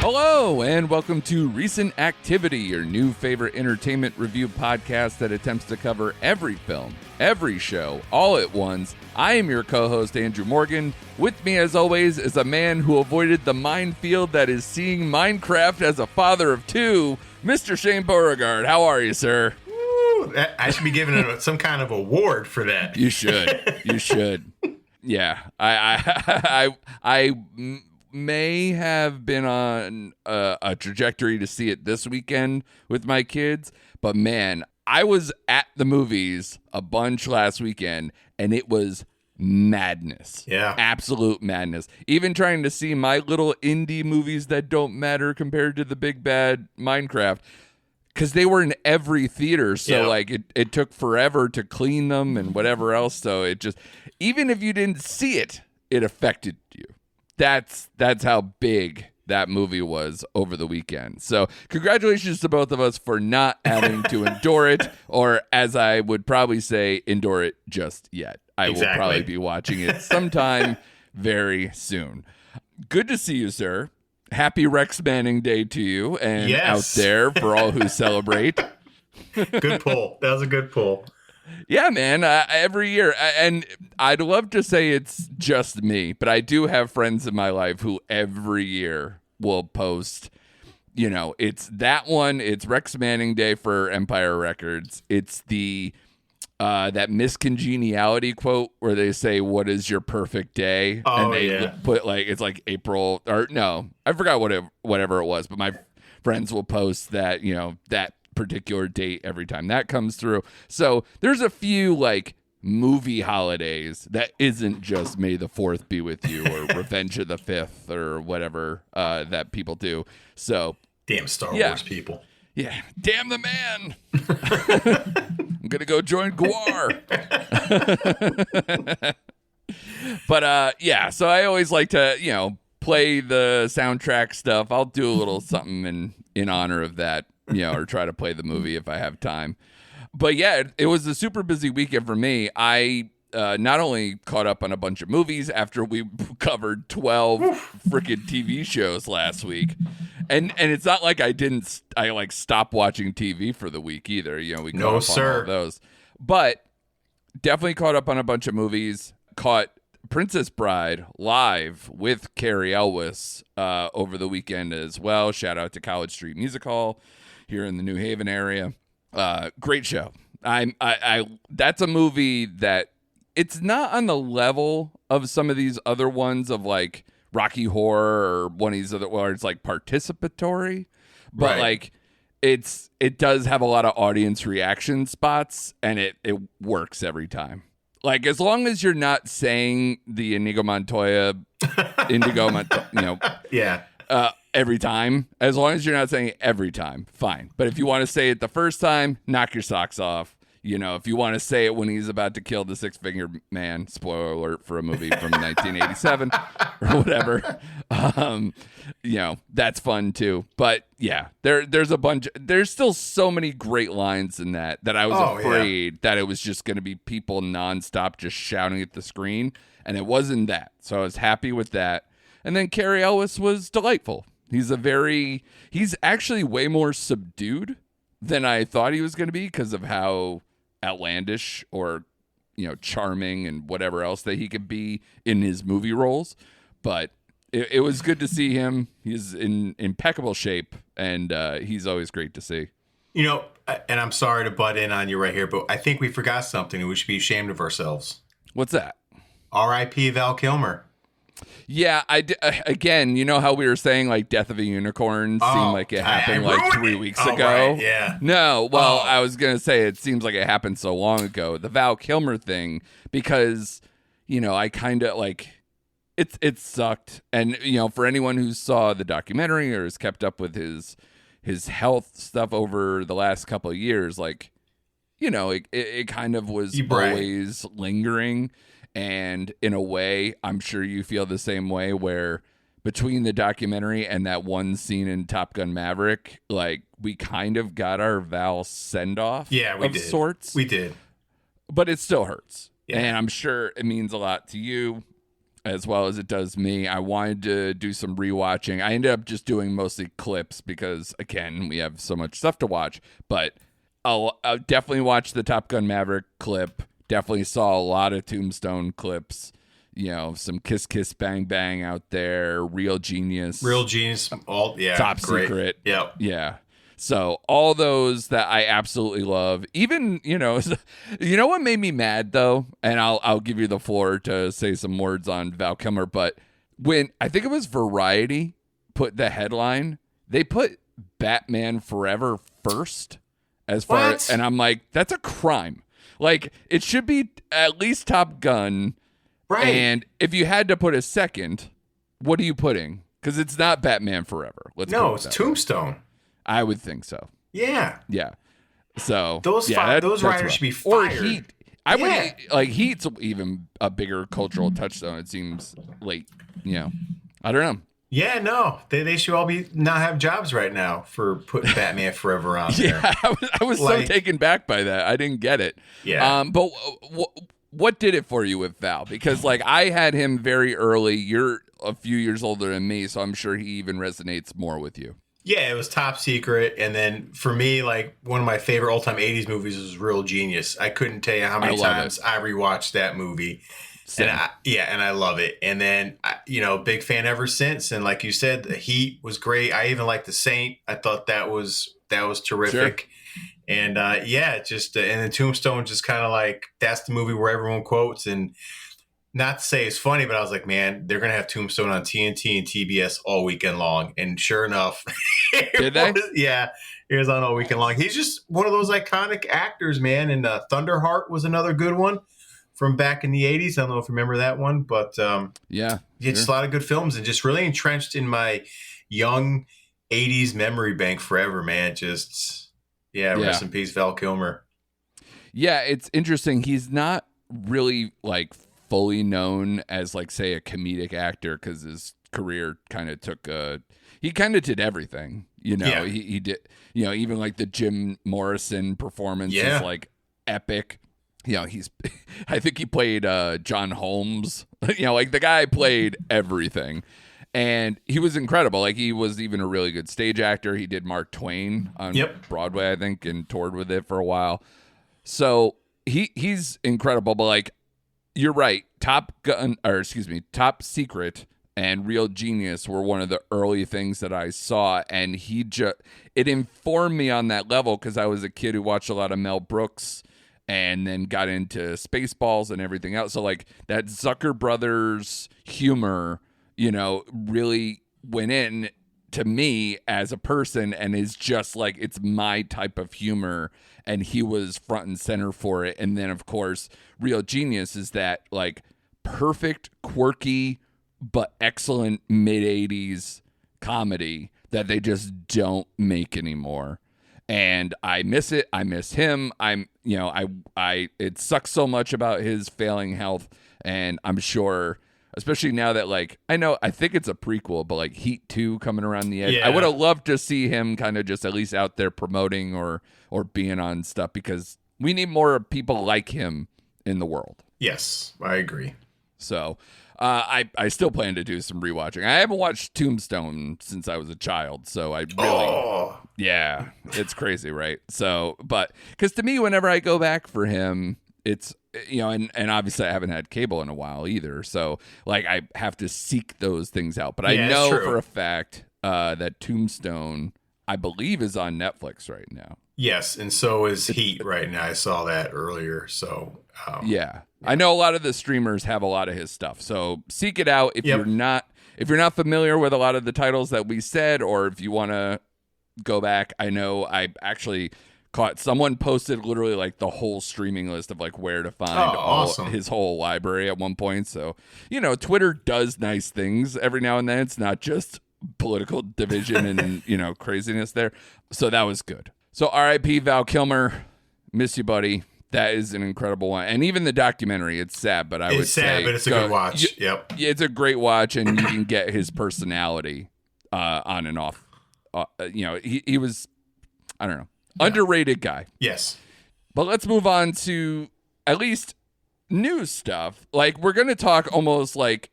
Hello, and welcome to Recent Activity, your new favorite entertainment review podcast that attempts to cover every film, every show, all at once. I am your co-host, Andrew Morgan. With me, as always, is a man who avoided the minefield that is seeing Minecraft as a father of two, Mr. Shane Beauregard. How are you, sir? Woo, I should be given some kind of award for that. You should. You should. Yeah, I may have been on a trajectory to see it this weekend with my kids, but man, I was at the movies a bunch last weekend, and it was madness. Yeah. Absolute madness. Even trying to see my little indie movies that don't matter compared to the big bad Minecraft, because they were in every theater, so like it took forever to clean them and whatever else, so it just, even if you didn't see it, it affected you. That's how big that movie was over the weekend. So congratulations to both of us for not having to endure it, or as I would probably say, endure it just yet. I will probably be watching it sometime very soon. Good to see you, sir. Happy Rex Manning Day to you and out there for all who celebrate. Good pull. That was a good pull. Yeah, man, every year. And I'd love to say it's just me, but I do have friends in my life who every year will post, you know, it's that one. It's Rex Manning Day for Empire Records. It's the that miscongeniality quote where they say, "What is your perfect day?" Oh, and they put like, it's like April, or no, I forgot whatever it was, but my friends will post that, you know, that particular date every time that comes through. So there's a few like movie holidays that isn't just May the 4th be with you or Revenge of the 5th or whatever that people do. So damn Star Wars people. Yeah, damn the man. I'm gonna go join Gwar. But yeah, so I always like to, you know, play the soundtrack stuff. I'll do a little something in honor of that, you know, or try to play the movie if I have time. But yeah, it was a super busy weekend for me. I not only caught up on a bunch of movies after we covered 12 freaking TV shows last week. And it's not like I like stopped watching TV for the week either. You know, we caught up on all of those. But definitely caught up on a bunch of movies. Caught Princess Bride live with Carrie Elwes over the weekend as well. Shout out to College Street Music Hall here in the New Haven area. Great show. That's a movie that it's not on the level of some of these other ones of like Rocky Horror or one of these other where it's like participatory, but like it does have a lot of audience reaction spots, and it works every time. Like, as long as you're not saying the Indigo Montoya, you know, every time, as long as you're not saying it every time, fine. But if you want to say it the first time, knock your socks off. You know, if you want to say it when he's about to kill the six-finger man, spoiler alert for a movie from 1987 or whatever, you know, that's fun too. But yeah, there's still so many great lines in that I was afraid that it was just going to be people nonstop just shouting at the screen, and it wasn't that. So I was happy with that. And then Carrie Elwes was delightful. He's actually way more subdued than I thought he was going to be because of how outlandish or, you know, charming and whatever else that he could be in his movie roles. But it was good to see him. He's in impeccable shape, and he's always great to see. You know, and I'm sorry to butt in on you right here, but I think we forgot something and we should be ashamed of ourselves. What's that? R.I.P. Val Kilmer. Yeah, again, you know how we were saying like Death of a Unicorn seemed like it happened like 3 weeks ago? Right, yeah. No, well, I was going to say it seems like it happened so long ago. The Val Kilmer thing, because, you know, I kind of like, it sucked. And, you know, for anyone who saw the documentary or has kept up with his health stuff over the last couple of years, like, you know, it kind of was always lingering. And in a way, I'm sure you feel the same way, where between the documentary and that one scene in Top Gun Maverick, like, we kind of got our Val send-off of sorts. We did. But it still hurts. Yeah. And I'm sure it means a lot to you. as well as it does me. I wanted to do some rewatching. I ended up just doing mostly clips because, again, we have so much stuff to watch. But I'll definitely watch the Top Gun Maverick clip. Definitely saw a lot of Tombstone clips. You know, some Kiss Kiss Bang Bang out there. Real Genius. Top Secret. Yep. Yeah. So all those that I absolutely love. Even, you know what made me mad though, and I'll give you the floor to say some words on Val Kilmer, but when I think it was Variety put the headline, they put Batman Forever first as far as, and I'm like, that's a crime. Like, it should be at least Top Gun. Right. And if you had to put a second, what are you putting? Because it's not Batman Forever. It's Tombstone. I would think so. Yeah. Yeah. So those writers should be fired. Or Heat. I would like Heat's even a bigger cultural touchstone. It seems late. You know, I don't know. Yeah, no, they should all not have jobs right now for putting Batman Forever on there. Yeah, I was so taken back by that. I didn't get it. Yeah. But what did it for you with Val? Because like I had him very early. You're a few years older than me, so I'm sure he even resonates more with you. Yeah, it was Top Secret, and then for me, like one of my favorite all-time '80s movies was Real Genius. I couldn't tell you how many times I rewatched that movie, and I love it. And then big fan ever since. And like you said, The Heat was great. I even liked The Saint. I thought that was terrific. Sure. And and then Tombstone just kind of like that's the movie where everyone quotes. And not to say it's funny, but I was like, man, they're going to have Tombstone on TNT and TBS all weekend long. And sure enough, did they? Yeah, it was on all weekend long. He's just one of those iconic actors, man. And Thunderheart was another good one from back in the 80s. I don't know if you remember that one, but just a lot of good films and just really entrenched in my young 80s memory bank forever, man. Rest in peace, Val Kilmer. Yeah, it's interesting. He's not really like fully known as like say a comedic actor because his career kind of he kind of did everything, he did, even like the Jim Morrison performance is like epic. I think he played John Holmes, like the guy played everything and he was incredible. Like he was even a really good stage actor. He did Mark Twain on Broadway, I think, and toured with it for a while. So he's incredible, but like, you're right. Top Secret and Real Genius were one of the early things that I saw, and it informed me on that level because I was a kid who watched a lot of Mel Brooks and then got into Spaceballs and everything else. So like that Zucker Brothers humor, really went in to me as a person and is just like it's my type of humor. And he was front and center for it. And then, of course, Real Genius is that, like, perfect, quirky, but excellent mid-'80s comedy that they just don't make anymore. And I miss it. I miss him. It sucks so much about his failing health. And I'm sure, especially now that, like, I think it's a prequel, but, like, Heat 2 coming around the edge. Yeah. I would have loved to see him kind of just at least out there promoting or being on stuff because we need more people like him in the world. Yes, I agree. So I still plan to do some rewatching. I haven't watched Tombstone since I was a child, so I really, it's crazy, right? So, but because to me, whenever I go back for him, it's, and obviously I haven't had cable in a while either. So like I have to seek those things out, but I know for a fact that Tombstone, I believe, is on Netflix right now. Yes, and so is Heat right now. I saw that earlier. So I know a lot of the streamers have a lot of his stuff. So seek it out if you're not familiar with a lot of the titles that we said, or if you want to go back. I know I actually caught someone posted literally like the whole streaming list of like where to find his whole library at one point. So Twitter does nice things every now and then. It's not just political division and craziness there. So that was good. So R.I.P. Val Kilmer, miss you, buddy. That is an incredible one, and even the documentary. It's sad, but it's sad, but it's a good watch. Yep, it's a great watch, and you can get his personality on and off. He was, I don't know, underrated guy. Yes, but let's move on to at least news stuff. Like we're gonna talk almost like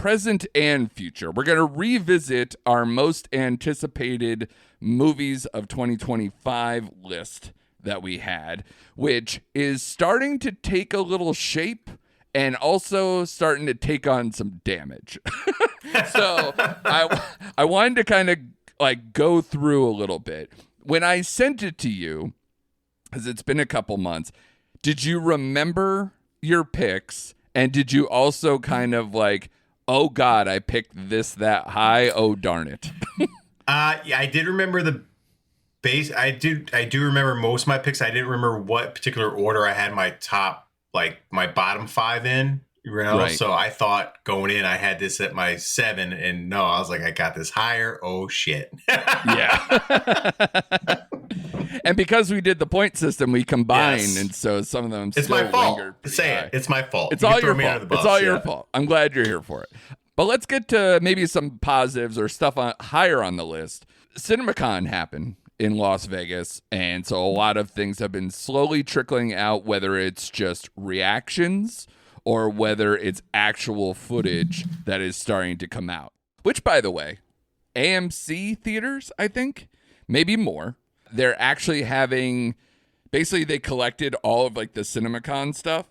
present and future. We're going to revisit our most anticipated movies of 2025 list that we had, which is starting to take a little shape and also starting to take on some damage. So I wanted to kind of like go through a little bit. When I sent it to you, because it's been a couple months, did you remember your picks? And did you also kind of like, oh God, I picked this that high? Oh darn it. Yeah, I did remember the base. I do remember most of my picks. I didn't remember what particular order I had my top, like my bottom 5 in. You know, Right. So I thought going in, I had this at my 7, and no, I was like, I got this higher. Oh shit! Yeah. And because we did the point system, we combined, Yes. and so some of them It's still my fault. lingered pretty Say high. it. It's my fault. It's You all can throw your me under fault. the bus, It's all your yeah. fault. I'm glad you're here for it. But let's get to maybe some positives or stuff higher on the list. CinemaCon happened in Las Vegas, and so a lot of things have been slowly trickling out, whether it's just reactions or whether it's actual footage that is starting to come out. Which, by the way, AMC theaters, I think, maybe more, they're actually having, basically they collected all of like the CinemaCon stuff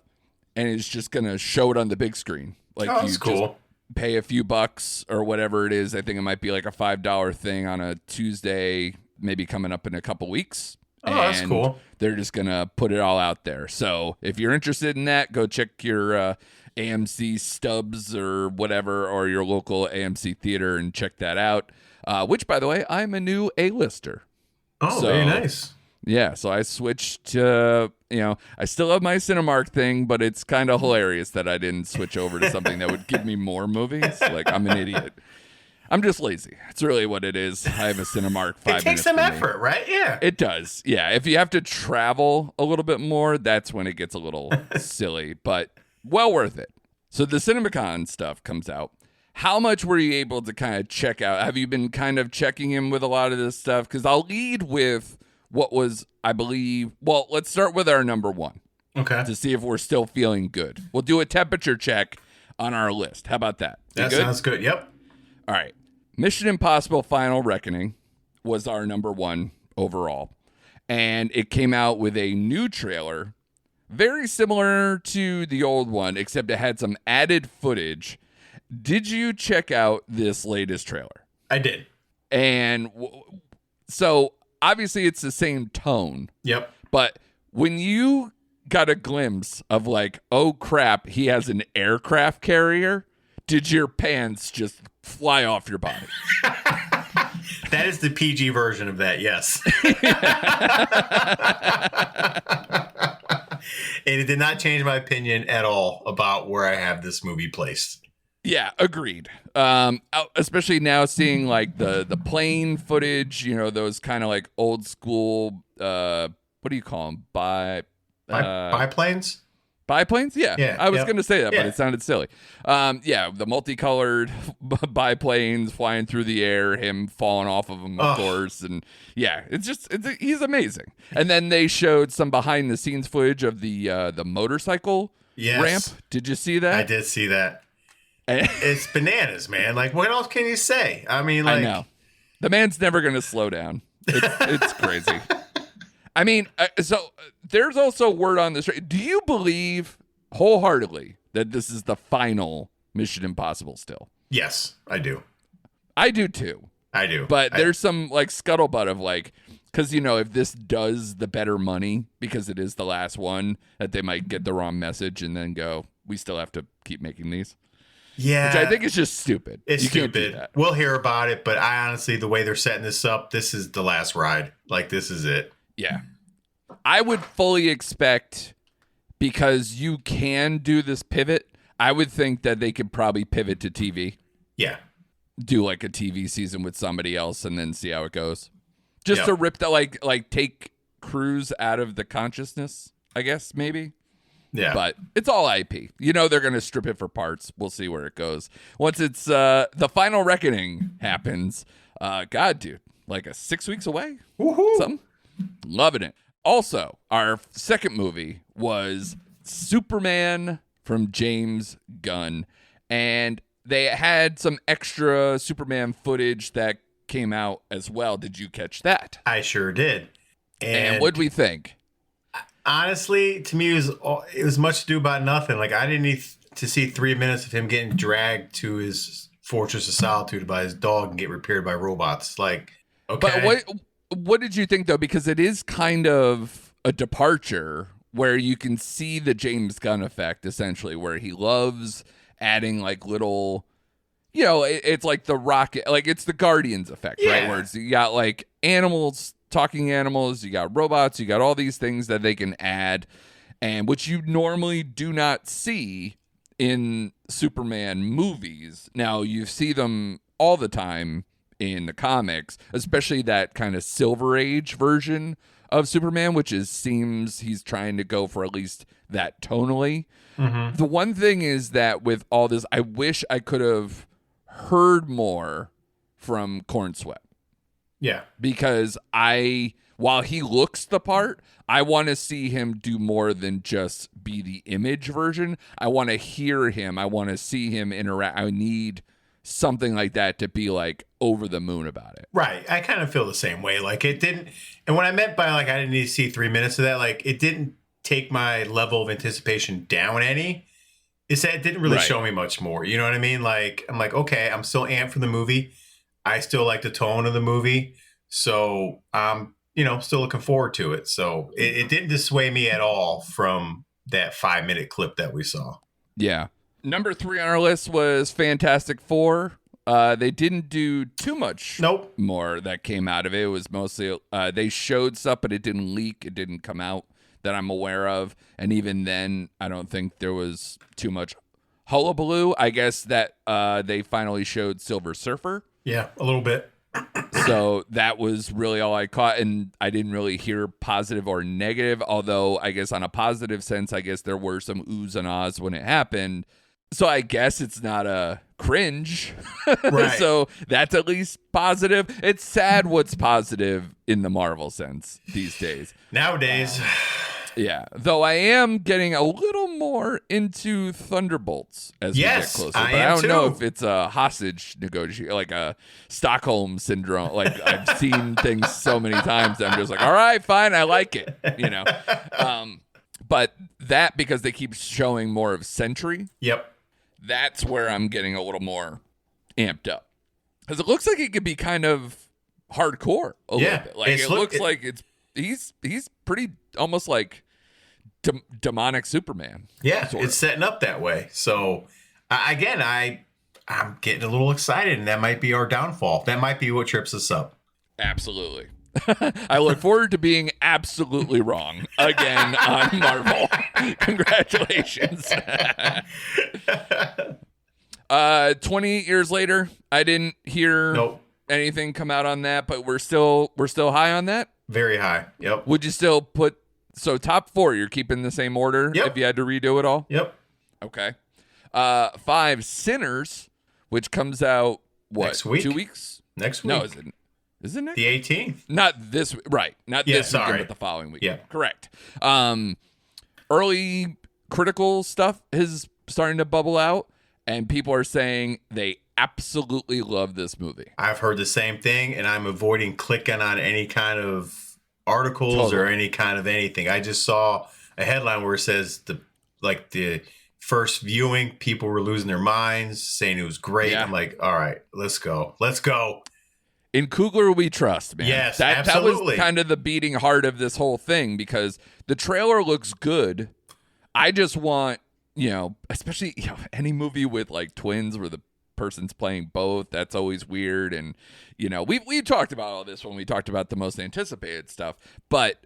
and it's just going to show it on the big screen. Like Oh, that's cool. just pay a few bucks or whatever it is. I think it might be like a $5 thing on a Tuesday, maybe coming up in a couple weeks. Oh, that's cool. They're just going to put it all out there. So if you're interested in that, go check your AMC stubs or whatever, or your local AMC theater and check that out. Which, by the way, I'm a new A-lister. Oh, So, very nice. Yeah, so I switched to, I still have my Cinemark thing, but it's kind of hilarious that I didn't switch over to something that would give me more movies. Like, I'm an idiot. I'm just lazy. It's really what it is. I have a Cinemark 5 minutes. It takes some for me. effort, right? Yeah. It does. Yeah. If you have to travel a little bit more, that's when it gets a little silly, but well worth it. So the CinemaCon stuff comes out. How much were you able to kind of check out? Have you been kind of checking in with a lot of this stuff? Because I'll lead with what was, I believe, well, let's start with our number 1. Okay. To see if we're still feeling good. We'll do a temperature check on our list. How about that? You That good? sounds good. Yep. All right. Mission Impossible Final Reckoning was our number 1 overall. And it came out with a new trailer, very similar to the old one, except it had some added footage. Did you check out this latest trailer? I did. And so obviously it's the same tone. Yep. But when you got a glimpse of like, oh crap, he has an aircraft carrier, did your pants just fly off your body? That is the PG version of that, yes. And it did not change my opinion at all about where I have this movie placed. Yeah, agreed. Especially now seeing like the plane footage, those kind of like old school, what do you call them? Biplanes? Biplanes? Yeah. I was going to say that, but Yeah. it sounded silly. The multicolored biplanes flying through the air, him falling off of them, of course. And yeah, he's amazing. And then they showed some behind the scenes footage of the motorcycle ramp. Did you see that? I did see that. It's bananas, man. Like, what else can you say? I mean, like, I know. The man's never going to slow down. It's crazy. I mean, so there's also word on this. Do you believe wholeheartedly that this is the final Mission Impossible still? Yes, I do. I do too. I do. But there's some like scuttlebutt of like, because, if this does the better money because it is the last one, that they might get the wrong message and then go, we still have to keep making these. Yeah. Which I think is just stupid. It's You can't do stupid. that. We'll hear about it, but I honestly, the way they're setting this up, this is the last ride. Like, this is it. Yeah. I would fully expect, because you can do this pivot, I would think that they could probably pivot to TV. Yeah. Do like a TV season with somebody else and then see how it goes. Just Yep. to rip that, like take Cruise out of the consciousness, I guess, maybe. Yeah. But it's all IP. They're going to strip it for parts. We'll see where it goes. Once it's the final reckoning happens, God, dude, like 6 weeks away? Woohoo. Something? Loving it. Also, our second movie was Superman from James Gunn. And they had some extra Superman footage that came out as well. Did you catch that? I sure did. And what'd we think? Honestly, to me, it was much ado about nothing. Like, I didn't need to see 3 minutes of him getting dragged to his Fortress of Solitude by his dog and get repaired by robots. Like, okay. But what did you think, though? Because it is kind of a departure where you can see the James Gunn effect, essentially, where he loves adding like little, it's like the rocket, like it's the Guardians effect, right? Where you got like animals, talking animals, you got robots, you got all these things that they can add, and which you normally do not see in Superman movies. Now, you see them all the time in the comics, especially that kind of Silver Age version of Superman, which seems he's trying to go for at least that tonally. Mm-hmm. The one thing is that with all this, I wish I could have heard more from Corn Sweat. Yeah. Because while he looks the part, I want to see him do more than just be the image version. I want to hear him. I want to see him interact. I need something like that to be like over the moon about it. Right. I kind of feel the same way. Like, it didn't, and what I meant by like I didn't need to see 3 minutes of that, like it didn't take my level of anticipation down any. It didn't really show me much more. You know what I mean? Like, I'm like, okay, I'm still amped for the movie. I still like the tone of the movie. So I'm, still looking forward to it. So it didn't dissuade me at all from that 5-minute clip that we saw. Yeah. Number 3 on our list was Fantastic Four. They didn't do too much more that came out of it. It was mostly, they showed stuff, but it didn't leak. It didn't come out that I'm aware of. And even then, I don't think there was too much hullabaloo. I guess that they finally showed Silver Surfer. Yeah, a little bit. So that was really all I caught, and I didn't really hear positive or negative, although I guess on a positive sense, I guess there were some oohs and ahs when it happened. So I guess it's not a cringe. Right. So that's at least positive. It's sad what's positive in the Marvel sense these days. Nowadays. Yeah. Though I am getting a little more into Thunderbolts as we get closer. But I don't know if it's a hostage negotiation, like a Stockholm syndrome. Like, I've seen things so many times that I'm just like, all right, fine, I like it. But that, because they keep showing more of Sentry. Yep. That's where I'm getting a little more amped up. Because it looks like it could be kind of hardcore a little bit. Like, it looks like he's pretty almost like demonic Superman. Yeah, it's setting up that way. So, again, I'm getting a little excited, and that might be our downfall. That might be what trips us up. Absolutely. I look forward to being absolutely wrong again on Marvel. Congratulations. 28 years later, I didn't hear anything come out on that, but we're still high on that. Very high. Yep. Would you still put top 4? You're keeping the same order if you had to redo it all? Yep. Okay. 5, Sinners, which comes out next week? 2 weeks? Next week. No, is it next? The 18th. Not this, right? Not this weekend, but the following week. Yeah, correct. Early critical stuff is starting to bubble out, and people are saying they absolutely love this movie. I've heard the same thing, and I'm avoiding clicking on any kind of articles or any kind of anything. I just saw a headline where it says the first viewing, people were losing their minds, saying it was great. Yeah. I'm like, all right, let's go. In Coogler we trust, man. Yes, absolutely. That was kind of the beating heart of this whole thing, because the trailer looks good. I just want, especially any movie with like twins where the person's playing both. That's always weird. And, we talked about all this when we talked about the most anticipated stuff. But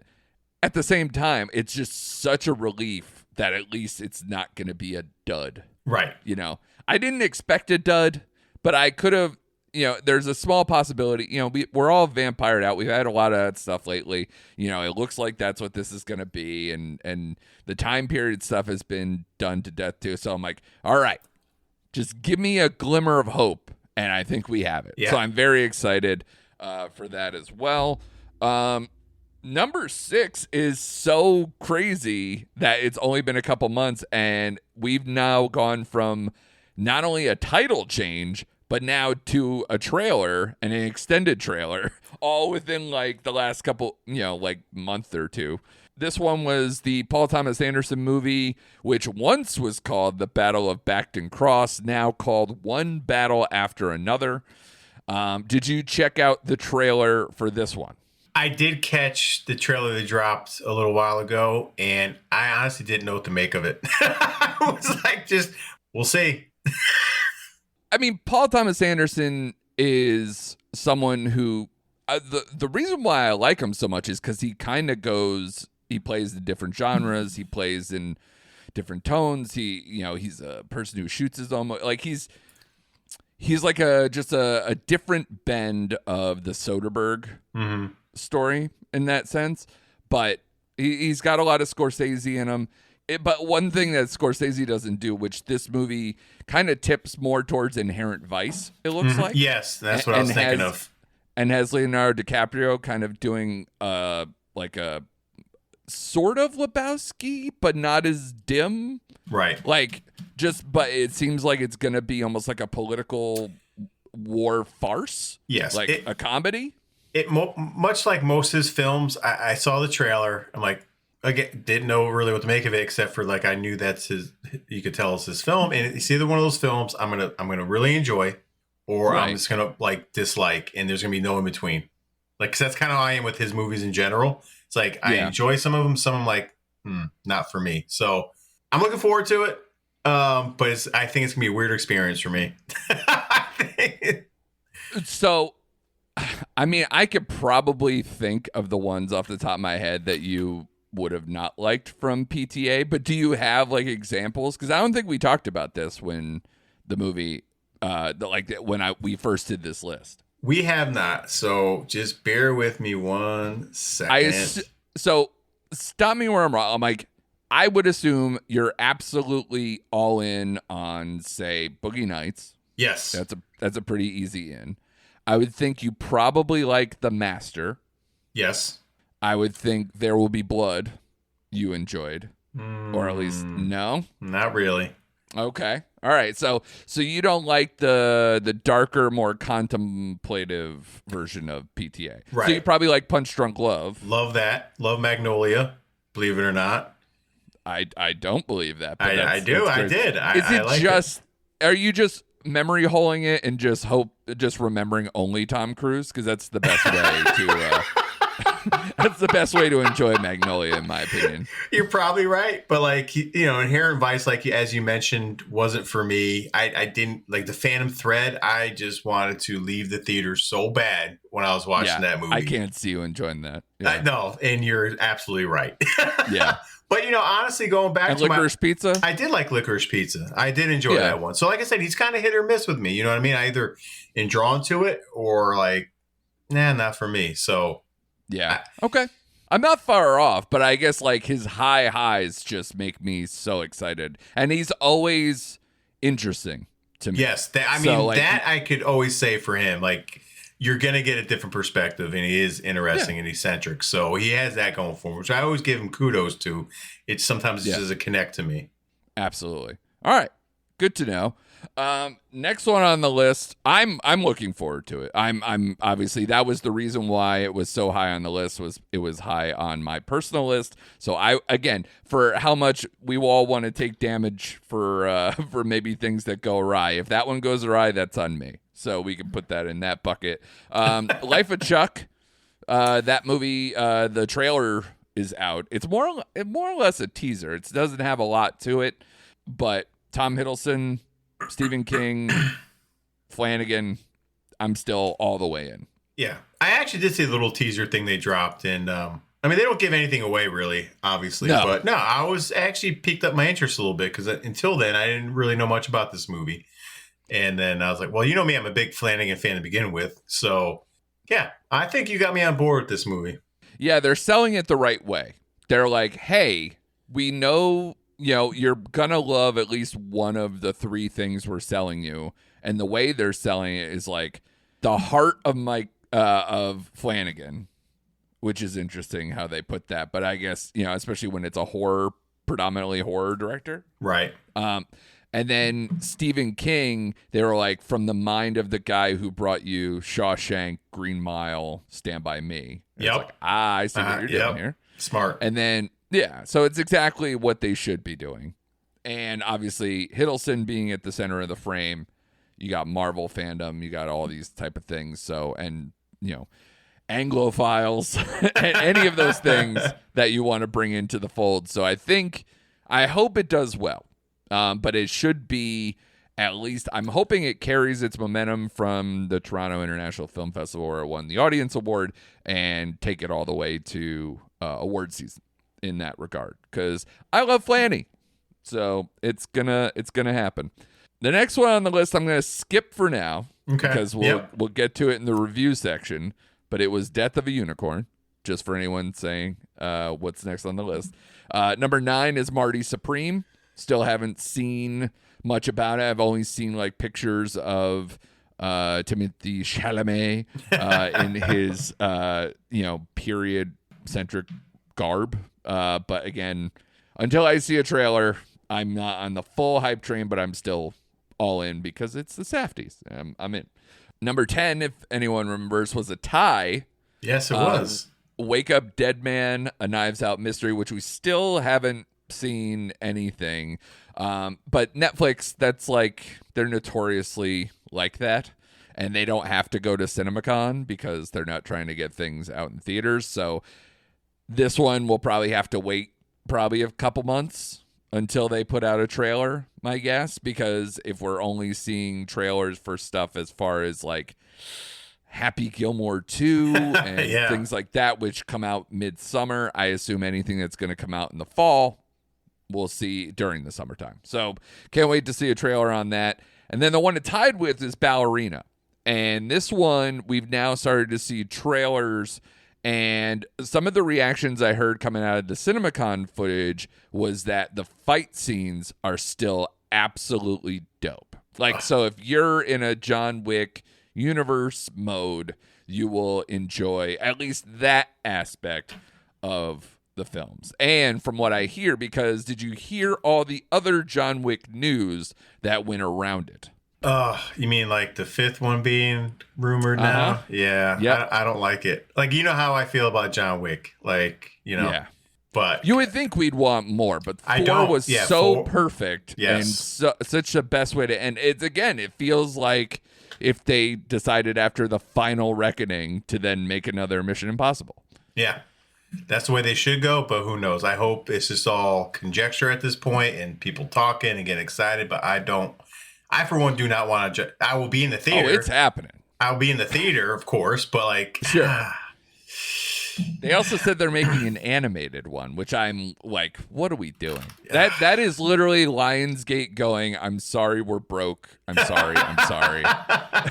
at the same time, it's just such a relief that at least it's not going to be a dud. Right. I didn't expect a dud, but I could have. There's a small possibility, we're all vampired out. We've had a lot of that stuff lately. It looks like that's what this is going to be. And the time period stuff has been done to death too. So I'm like, all right, just give me a glimmer of hope. And I think we have it. Yeah. So I'm very excited for that as well. Number 6 is so crazy that it's only been a couple months, and we've now gone from not only a title change, but now to a trailer and an extended trailer, all within like the last couple, like month or two. This one was the Paul Thomas Anderson movie, which once was called The Battle of Bacton Cross, now called One Battle After Another. Did you check out the trailer for this one? I did catch the trailer they dropped a little while ago, and I honestly didn't know what to make of it. I was like, we'll see. I mean, Paul Thomas Anderson is someone who, the reason why I like him so much is because he kind of he plays the different genres, he plays in different tones. He's a person who shoots his own, like he's like a different bend of the Soderbergh story in that sense, but he's got a lot of Scorsese in him. But one thing that Scorsese doesn't do, which this movie kind of tips more towards Inherent Vice, it looks like. Yes, that's what I was thinking of. And has Leonardo DiCaprio kind of doing like a sort of Lebowski, but not as dim. Right. But it seems like it's going to be almost like a political war farce. Yes. Like a comedy. Much like most of his films, I saw the trailer. I'm like, again, didn't know really what to make of it, except for like I knew that's you could tell it's his film. And it's either one of those films I'm gonna really enjoy, or right. I'm just gonna like dislike, and there's gonna be no in between. Like, 'cause that's kind of how I am with his movies in general. It's like I enjoy some of them, some I'm like, not for me. So I'm looking forward to it. But I think it's gonna be a weird experience for me. So, I mean, I could probably think of the ones off the top of my head that you would have not liked from PTA, but do you have like examples? Because I don't think we talked about this when the movie, we first did this list. We have not, so just bear with me 1 second. So stop me where I'm wrong. I'm like, I would assume you're absolutely all in on, say, Boogie Nights. Yes, that's a pretty easy in. I would think you probably like The Master. Yes. I would think There Will Be Blood you enjoyed. Or at least no? Not really. Okay. All right. So you don't like the darker, more contemplative version of PTA. Right. So you probably like Punch Drunk Love. Love that. Love Magnolia. Believe it or not. I don't believe that. But I do. I did. Are you just memory holing it and just remembering only Tom Cruise? Because that's the best way to that's the best way to enjoy Magnolia, in my opinion. You're probably right, but like Inherent Vice, like as you mentioned, wasn't for me. I didn't like the Phantom Thread. I just wanted to leave the theater so bad when I was watching that movie. I can't see you enjoying that. Yeah. No, and you're absolutely right. Yeah. But honestly, going back to Licorice Pizza, I did like Licorice Pizza. I did enjoy that one. So, like I said, he's kind of hit or miss with me. You know what I mean? I either am drawn to it or like, nah, not for me. So, yeah, okay. I'm not far off, but I guess like his highs just make me so excited, and he's always interesting to me. Yes, that I could always say for him, like. You're going to get a different perspective, and he is interesting and eccentric. So he has that going for him, which I always give him kudos to. It's sometimes just a connect to me. Absolutely. All right. Good to know. Next one on the list. I'm looking forward to it. I'm obviously that was the reason why it was so high on the list it was high on my personal list. So again, for how much we all want to take damage for maybe things that go awry. If that one goes awry, that's on me. So we can put that in that bucket. Life of Chuck, that movie, the trailer is out. It's more or less a teaser. It doesn't have a lot to it, but Tom Hiddleston, Stephen King, Flanagan, I'm still all the way in. Yeah. I actually did see the little teaser thing they dropped, and they don't give anything away really, obviously. No. But no, I was actually piqued up my interest a little bit because until then I didn't really know much about this movie. And then I was like, well, you know me, I'm a big Flanagan fan to begin with. So, yeah, I think you got me on board with this movie. Yeah, they're selling it the right way. They're like, hey, we know, you're going to love at least one of the three things we're selling you. And the way they're selling it is like the heart of Flanagan, which is interesting how they put that. But I guess, especially when it's a predominantly horror director. Right. And then Stephen King, they were like, from the mind of the guy who brought you Shawshank, Green Mile, Stand By Me. And it's like, I see what you're doing here. Smart. And then, so it's exactly what they should be doing. And obviously, Hiddleston being at the center of the frame, you got Marvel fandom, you got all these type of things. So, and, Anglophiles, and any of those things that you want to bring into the fold. So I hope it does well. But it should be, at least, I'm hoping it carries its momentum from the Toronto International Film Festival where it won the Audience Award and take it all the way to award season in that regard. Because I love Flanny. So it's gonna happen. The next one on the list I'm gonna skip for now. Okay. Because we'll get to it in the review section. But it was Death of a Unicorn, just for anyone saying what's next on the list. Number 9 is Marty Supreme. Still haven't seen much about it. I've only seen like pictures of Timothée Chalamet in his period-centric garb. But again, until I see a trailer, I'm not on the full hype train, but I'm still all in because it's the Safdies. I'm in. Number 10, if anyone remembers, was a tie. Yes, it was. Wake Up Dead Man, A Knives Out Mystery, which we still haven't seen anything. But Netflix, that's like, they're notoriously like that. And they don't have to go to CinemaCon because they're not trying to get things out in theaters. So this one will probably have to wait probably a couple months until they put out a trailer, my guess, because if we're only seeing trailers for stuff as far as like Happy Gilmore 2 and things like that, which come out midsummer, I assume anything that's going to come out in the fall, we'll see during the summertime. So can't wait to see a trailer on that. And then the one it tied with is Ballerina. And this one, we've now started to see trailers. And some of the reactions I heard coming out of the CinemaCon footage was that the fight scenes are still absolutely dope. Like, so if you're in a John Wick universe mode, you will enjoy at least that aspect of the films. And from what I hear, because did you hear all the other John Wick news that went around it? You mean like the 5th one being rumored now? Yeah. Yep. I don't like it. Like, you know how I feel about John Wick. Like, yeah. But you would think we'd want more, but 4 was so perfect and such the best way to end. It feels like if they decided after the final reckoning to then make another Mission Impossible. Yeah. That's the way they should go, but who knows? I hope it's just all conjecture at this point and people talking and getting excited, but I, for one, do not want to. I will be in the theater. Oh, it's happening. I'll be in the theater, of course, but like, sure. They also said they're making an animated one, which I'm like, what are we doing? That is literally Lionsgate going, I'm sorry, we're broke. I'm sorry.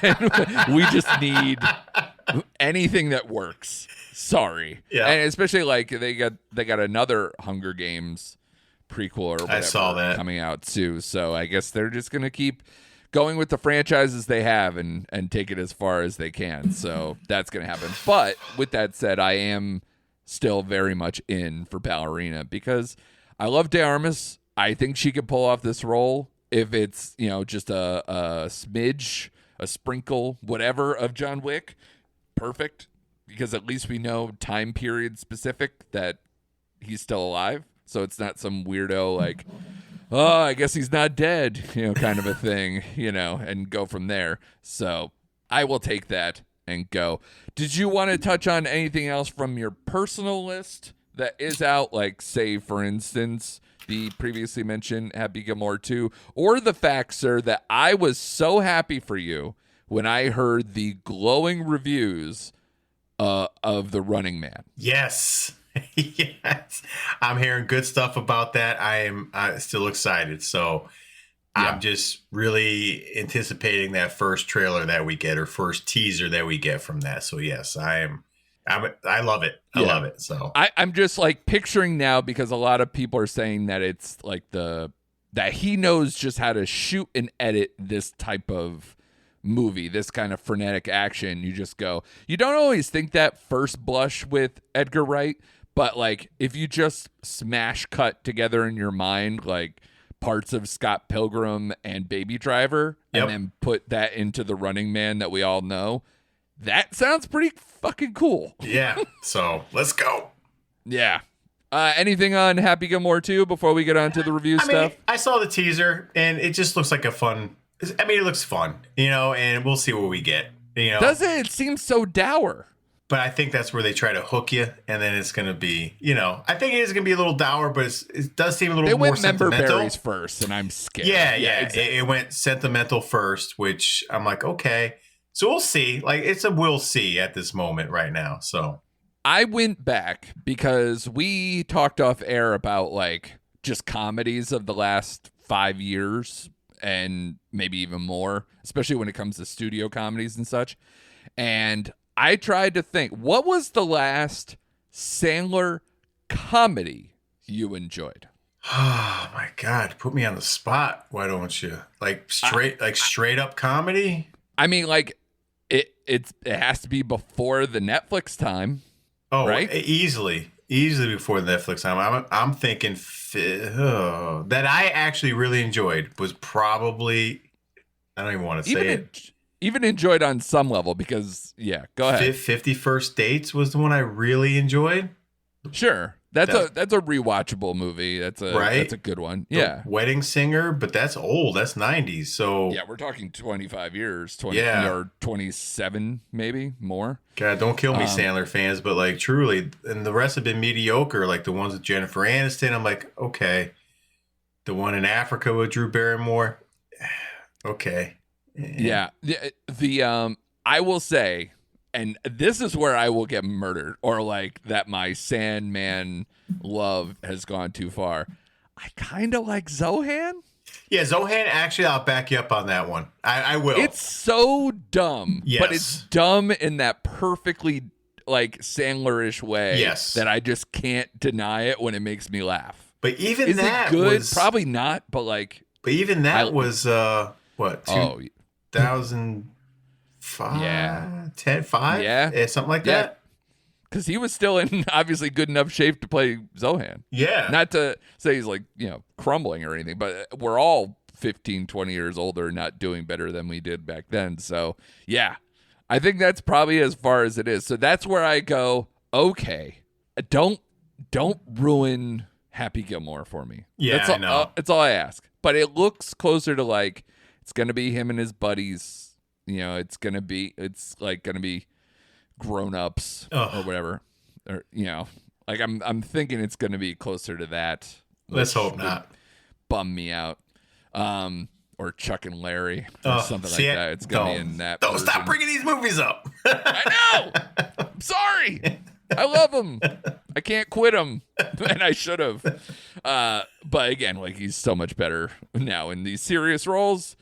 And we just need anything that works. Sorry. Yeah. And especially like they got another Hunger Games prequel or whatever I saw that coming out too. So I guess they're just gonna keep going with the franchises they have and take it as far as they can. So that's gonna happen. But with that said, I am still very much in for Ballerina because I love De Armas. I think she could pull off this role if it's just a smidge, a sprinkle, whatever of John Wick. Perfect, because at least we know time period specific that he's still alive. So it's not some weirdo like, oh, I guess he's not dead, kind of a thing, and go from there. So I will take that and go. Did you want to touch on anything else from your personal list that is out? Like, say, for instance, the previously mentioned Happy Gilmore 2, or the fact, sir, that I was so happy for you when I heard the glowing reviews of The Running Man. Yes. Yes, I'm hearing good stuff about that. I'm still excited. So I'm just really anticipating that first trailer that we get or first teaser that we get from that. So yes, I love it. I love it. So I'm just like picturing now, because a lot of people are saying that it's like that he knows just how to shoot and edit this type of movie, this kind of frenetic action. You just go, you don't always think that first blush with Edgar Wright. But, like, if you just smash cut together in your mind, like, parts of Scott Pilgrim and Baby Driver and then put that into the Running Man that we all know. That sounds pretty fucking cool. Yeah. So let's go. Yeah. Anything on Happy Gilmore 2 before we get on to the review stuff? Mean, I saw the teaser and it just looks like a fun. I mean, it looks fun, and we'll see what we get. Does it? It seems so dour. But I think that's where they try to hook you, and then it's going to be, I think it is going to be a little dour, but it does seem a little more sentimental. They went member berries first, and I'm scared. Yeah. Exactly. It went sentimental first, which I'm like, okay. So we'll see. Like, it's a we'll see at this moment right now. So I went back because we talked off air about, like, just comedies of the last 5 years and maybe even more, especially when it comes to studio comedies and such. And I tried to think, what was the last Sandler comedy you enjoyed? Oh my God, put me on the spot. Why don't you? Like straight up comedy? I mean, like it has to be before the Netflix time. Oh, right? Easily before the Netflix time. I'm thinking that I actually really enjoyed was probably, I don't even want to say it. Even enjoyed on some level because, go ahead. 50 First Dates was the one I really enjoyed. Sure. That's a rewatchable movie. That's a good one. Yeah. Wedding Singer, but that's old. That's 90s. So yeah, we're talking 25 years, or 27 maybe more. God, don't kill me, Sandler fans, but like truly, and the rest have been mediocre. Like the ones with Jennifer Aniston, I'm like, okay. The one in Africa with Drew Barrymore, okay. Yeah. I will say, and this is where I will get murdered, or like that my Sandman love has gone too far. I kind of like Zohan. Yeah, Zohan, actually, I'll back you up on that one. I will. It's so dumb, yes. But it's dumb in that perfectly like Sandler-ish way that I just can't deny it when it makes me laugh. But even is that it good? was... Probably not, but like... But even that was, what, 2005? Yeah. 10, 5? Yeah. Something like that? Because he was still in obviously good enough shape to play Zohan. Yeah. Not to say he's like, crumbling or anything, but we're all 15, 20 years older, not doing better than we did back then. So, yeah, I think that's probably as far as it is. So that's where I go, okay, don't ruin Happy Gilmore for me. Yeah, I know. That's all I ask. But it looks closer to like, it's going to be him and his buddies. It's going to be grown-ups or whatever, or like I'm thinking it's going to be closer to that. Let's hope not. Bum me out, or Chuck and Larry or something like that. It's going to be in that. Don't stop bringing these movies up. I know. I'm sorry. I love him. I can't quit him, and I should have. But again, like he's so much better now in these serious roles.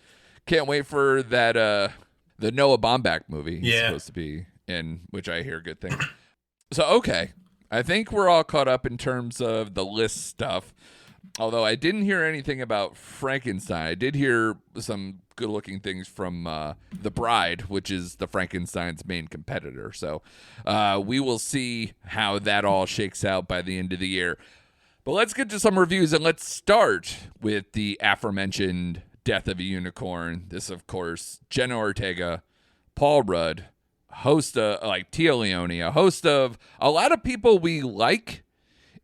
Can't wait for that. The Noah Baumbach movie he's supposed to be in, which I hear good things. So, okay. I think we're all caught up in terms of the list stuff. Although I didn't hear anything about Frankenstein. I did hear some good-looking things from The Bride, which is the Frankenstein's main competitor. So we will see how that all shakes out by the end of the year. But let's get to some reviews, and let's start with the aforementioned Death of a Unicorn. This, of course, Jenna Ortega, Paul Rudd, host of, like Tia Leone, a host of a lot of people we like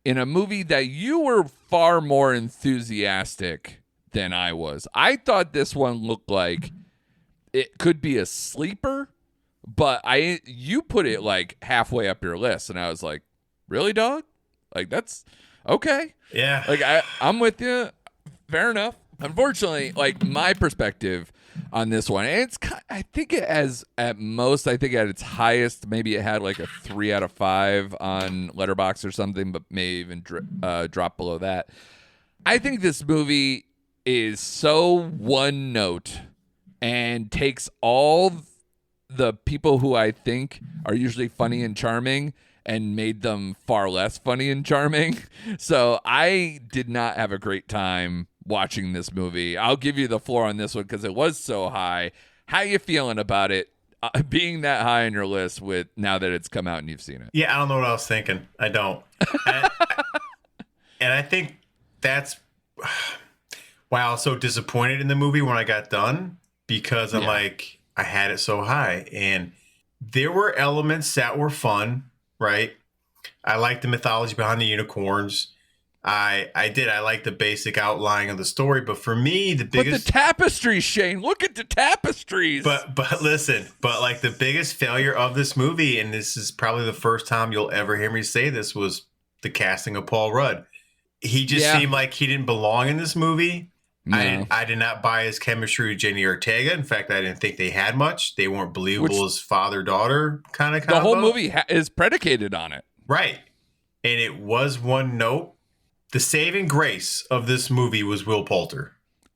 in a movie that you were far more enthusiastic than I was. I thought this one looked like it could be a sleeper, but you put it like halfway up your list, and I was like, really, dog? Like, that's okay. Yeah. Like, I'm with you. Fair enough. Unfortunately, like my perspective on this one, and I think it has at most, I think at its highest, maybe it had like a 3 out of 5 on Letterboxd or something, but may even drop below that. I think this movie is so one note and takes all the people who I think are usually funny and charming and made them far less funny and charming. So I did not have a great time watching this movie. I'll give you the floor on this one because it was so high. How you feeling about it being that high on your list with now that it's come out and you've seen it? Yeah, I don't know what I was thinking. I don't. And I think that's Wow, I was so disappointed in the movie when I got done because I'm like, I had it so high. And there were elements that were fun, right? I liked the mythology behind the unicorns. I like the basic outline of the story, but for me, the biggest. But the tapestries, Shane. Look at the tapestries. But listen, but like the biggest failure of this movie, and this is probably the first time you'll ever hear me say this, was the casting of Paul Rudd. He just seemed like he didn't belong in this movie. No. I did not buy his chemistry with Jenny Ortega. In fact, I didn't think they had much. They weren't believable as father-daughter kind of combo. The whole movie is predicated on it. Right. And it was one note. The saving grace of this movie was Will Poulter.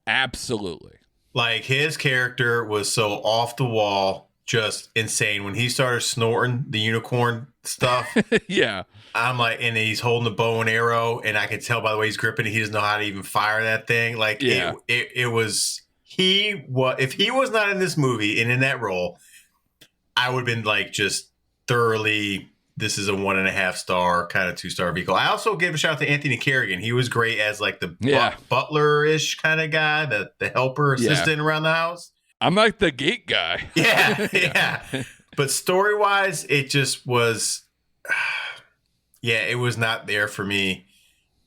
Absolutely. Like, his character was so off the wall, just insane. When he started snorting the unicorn stuff, yeah, I'm like, and he's holding the bow and arrow, and I can tell by the way he's gripping it, he doesn't know how to even fire that thing. Like, it was, if he was not in this movie and in that role, I would have been like just thoroughly, this is a 1.5 star, kind of 2-star vehicle. I also give a shout out to Anthony Carrigan. He was great as like the butler-ish kind of guy, the helper assistant around the house. I'm like the gate guy. Yeah. But story-wise, it just was, it was not there for me.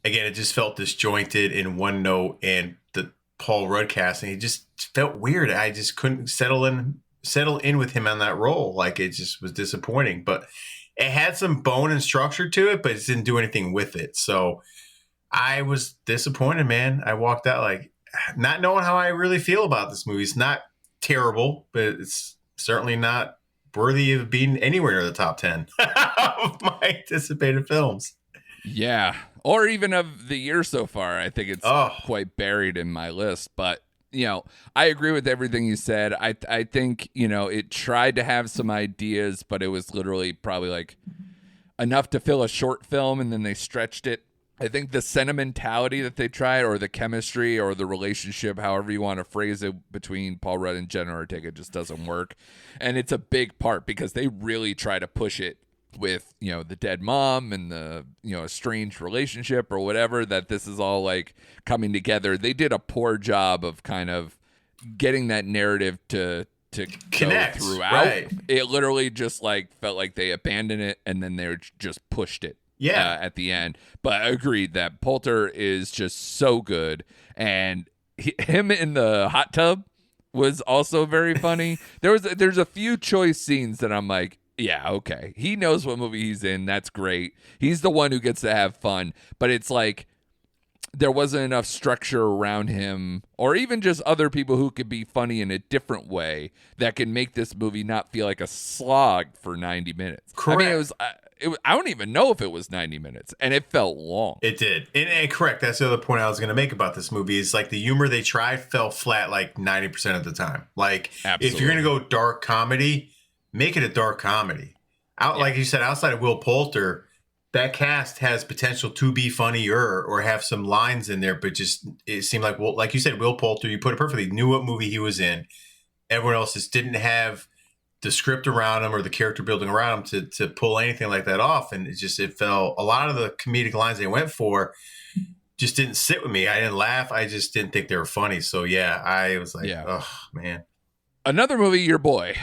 Again, it just felt disjointed in one note, and the Paul Rudd casting, it just felt weird. I just couldn't settle in with him on that role. Like, it just was disappointing. But it had some bone and structure to it, but it didn't do anything with it. So I was disappointed, man. I walked out like not knowing how I really feel about this movie. It's not terrible, but it's certainly not worthy of being anywhere near the top 10 of my anticipated films. Yeah. Or even of the year so far. I think it's quite buried in my list. But, I agree with everything you said. I think, it tried to have some ideas, but it was literally probably like enough to fill a short film, and then they stretched it. I think the sentimentality that they tried, or the chemistry, or the relationship, however you want to phrase it, between Paul Rudd and Jenna Ortega just doesn't work. And it's a big part because they really try to push it with, the dead mom and the, estranged relationship or whatever, that this is all like coming together. They did a poor job of kind of getting that narrative to connect go throughout. Right. It literally just like felt like they abandoned it and then they just pushed it. At the end. But I agreed that Poulter is just so good, and him in the hot tub was also very funny. There's a few choice scenes that I'm like, yeah, okay, he knows what movie he's in. That's great. He's the one who gets to have fun. But it's like there wasn't enough structure around him, or even just other people who could be funny in a different way that can make this movie not feel like a slog for 90 minutes. Correct. I mean, it was I don't even know if it was 90 minutes, and it felt long. It did. And correct. That's the other point I was going to make about this movie is like the humor they tried fell flat like 90% of the time. Like, Absolutely. If you're going to go dark comedy, make it a dark comedy. Like you said, outside of Will Poulter, that cast has potential to be funnier or have some lines in there, but just it seemed like, well, like you said, Will Poulter, you put it perfectly, knew what movie he was in. Everyone else just didn't have the script around him or the character building around him to pull anything like that off. And it fell, a lot of the comedic lines they went for just didn't sit with me. I didn't laugh. I just didn't think they were funny. So I was like, oh man. Another movie, your boy,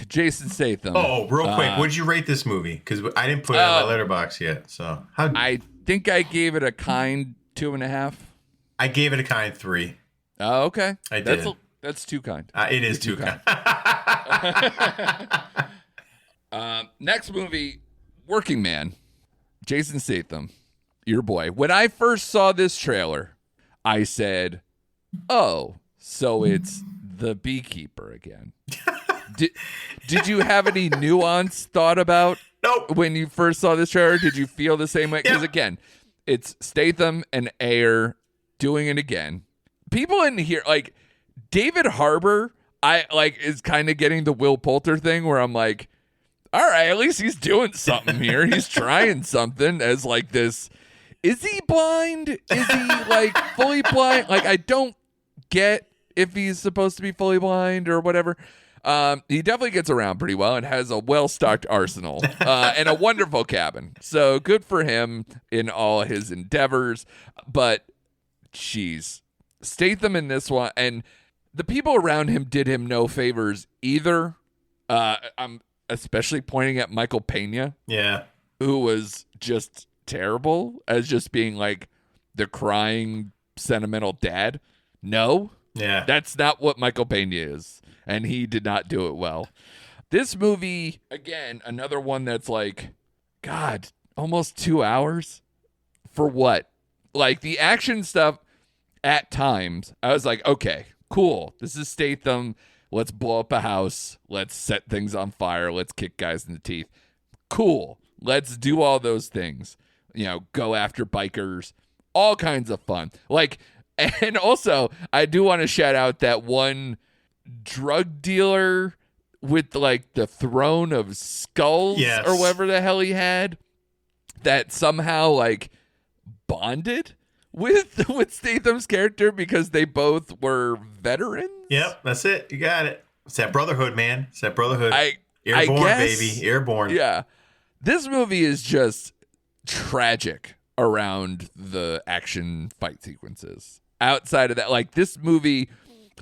Jason Statham. Oh, real quick. What did you rate this movie? Because I didn't put it on my letterbox yet. So I think I gave it a kind 2.5. I gave it a kind 3. Oh, okay. I did. That's too kind. It is too kind. Next movie, Working Man, Jason Statham, your boy. When I first saw this trailer, I said, oh, so it's the beekeeper again. Did you have any nuance thought about when you first saw this trailer? Did you feel the same way? Because again, it's Statham and Ayer doing it again. People in here, like David Harbour, is kind of getting the Will Poulter thing where I'm like, all right, at least he's doing something here. He's trying something as like this. Is he blind? Is he like fully blind? Like, I don't get if he's supposed to be fully blind or whatever. He definitely gets around pretty well and has a well-stocked arsenal and a wonderful cabin. So good for him in all his endeavors. But, geez, Statham in this one, and the people around him did him no favors either. I'm especially pointing at Michael Pena. Yeah. Who was just terrible as just being like the crying, sentimental dad. No. Yeah. That's not what Michael Pena is. And he did not do it well. This movie, again, another one that's like, God, almost 2 hours? For what? Like, the action stuff, at times, I was like, okay, cool. This is Statham. Let's blow up a house. Let's set things on fire. Let's kick guys in the teeth. Cool. Let's do all those things. You know, go after bikers. All kinds of fun. Like, and also, I do want to shout out that one drug dealer with like the throne of skulls or whatever the hell he had that somehow like bonded with Statham's character because they both were veterans. Yep, that's it. You got it. It's that brotherhood, man. It's that brotherhood. Airborne, baby. Airborne. Yeah. This movie is just tragic around the action fight sequences. Outside of that, like this movie,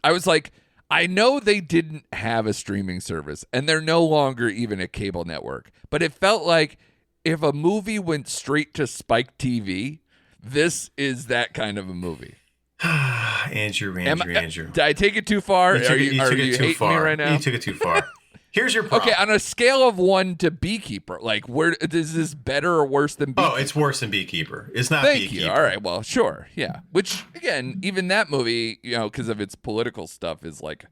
I was like, I know they didn't have a streaming service and they're no longer even a cable network, but it felt like if a movie went straight to Spike TV, this is that kind of a movie. Andrew. Did I take it too far? Are you hating me right now? You took it too far. Here's your problem. Okay, on a scale of 1 to Beekeeper, like where is this better or worse than Beekeeper? Oh, it's worse than Beekeeper. It's not Thank Beekeeper. you. All right, well, sure. Yeah. Which, again, even that movie, you know, because of its political stuff is like,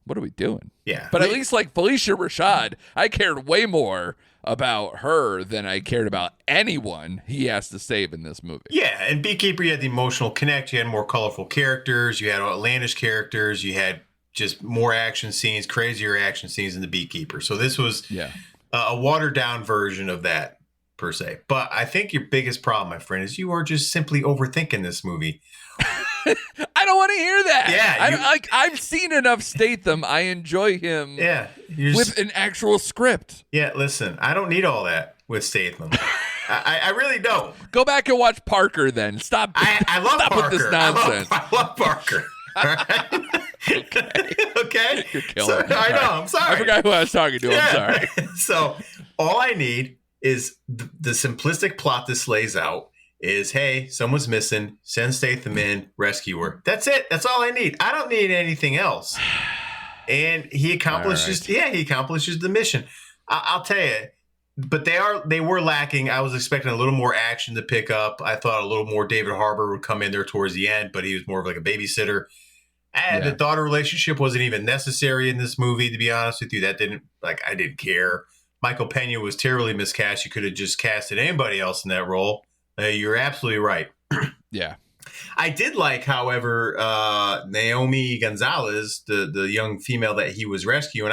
what are we doing? Yeah. But at least like Felicia Rashad, I cared way more about her than I cared about anyone he has to save in this movie. Yeah, and Beekeeper, you had the emotional connect. You had more colorful characters. You had outlandish characters. You had just more action scenes, crazier action scenes in the Beekeeper. So this was a watered down version of that per se. But I think your biggest problem, my friend, is you are just simply overthinking this movie. I don't want to hear that. Yeah, I've seen enough Statham. I enjoy him. Yeah, with an actual script. Yeah, listen, I don't need all that with Statham. I really don't. Go back and watch Parker then. Stop. I love stop Parker. with this nonsense. I love Parker. All right. Okay. You're killing me. I know. I'm sorry. I forgot who I was talking to. Yeah. I'm sorry. So all I need is the simplistic plot this lays out is, hey, someone's missing. Send Statham in, rescue her. That's it. That's all I need. I don't need anything else. And he accomplishes. Right. Yeah, he accomplishes the mission. I'll tell you. But they were lacking. I was expecting a little more action to pick up. I thought a little more David Harbour would come in there towards the end, but he was more of like a babysitter. And the daughter relationship wasn't even necessary in this movie, to be honest with you. That didn't, like, I didn't care. Michael Pena was terribly miscast. You could have just casted anybody else in that role. You're absolutely right. Yeah. I did like, however, Naomi Gonzalez, the young female that he was rescuing.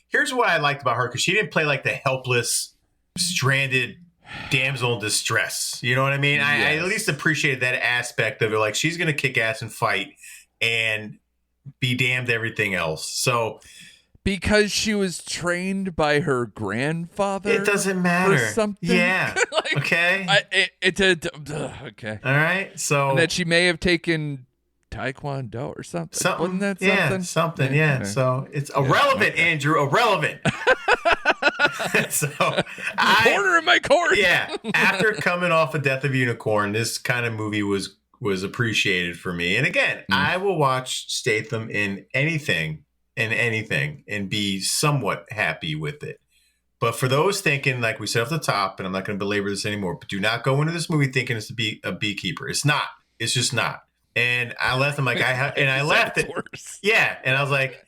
Here's what I liked about her, because she didn't play like the helpless, stranded damsel in distress. You know what I mean? Yes. I at least appreciated that aspect of it. Like, she's going to kick ass and fight and be damned everything else. So, because she was trained by her grandfather, it doesn't matter. Or something. Yeah. Like, okay. Okay. All right. So, and that she may have taken Taekwondo or something. Wasn't that something? Yeah, something. Yeah. Okay. So it's irrelevant, okay. Andrew. Irrelevant. So corner in my court. Yeah. After coming off of Death of a Unicorn, this kind of movie was appreciated for me. And again, I will watch Statham in anything and be somewhat happy with it. But for those thinking, like we said off the top, and I'm not going to belabor this anymore, but do not go into this movie thinking it's to be a Beekeeper. It's not. It's just not. And I left them like I left it. Worse. Yeah, and I was like,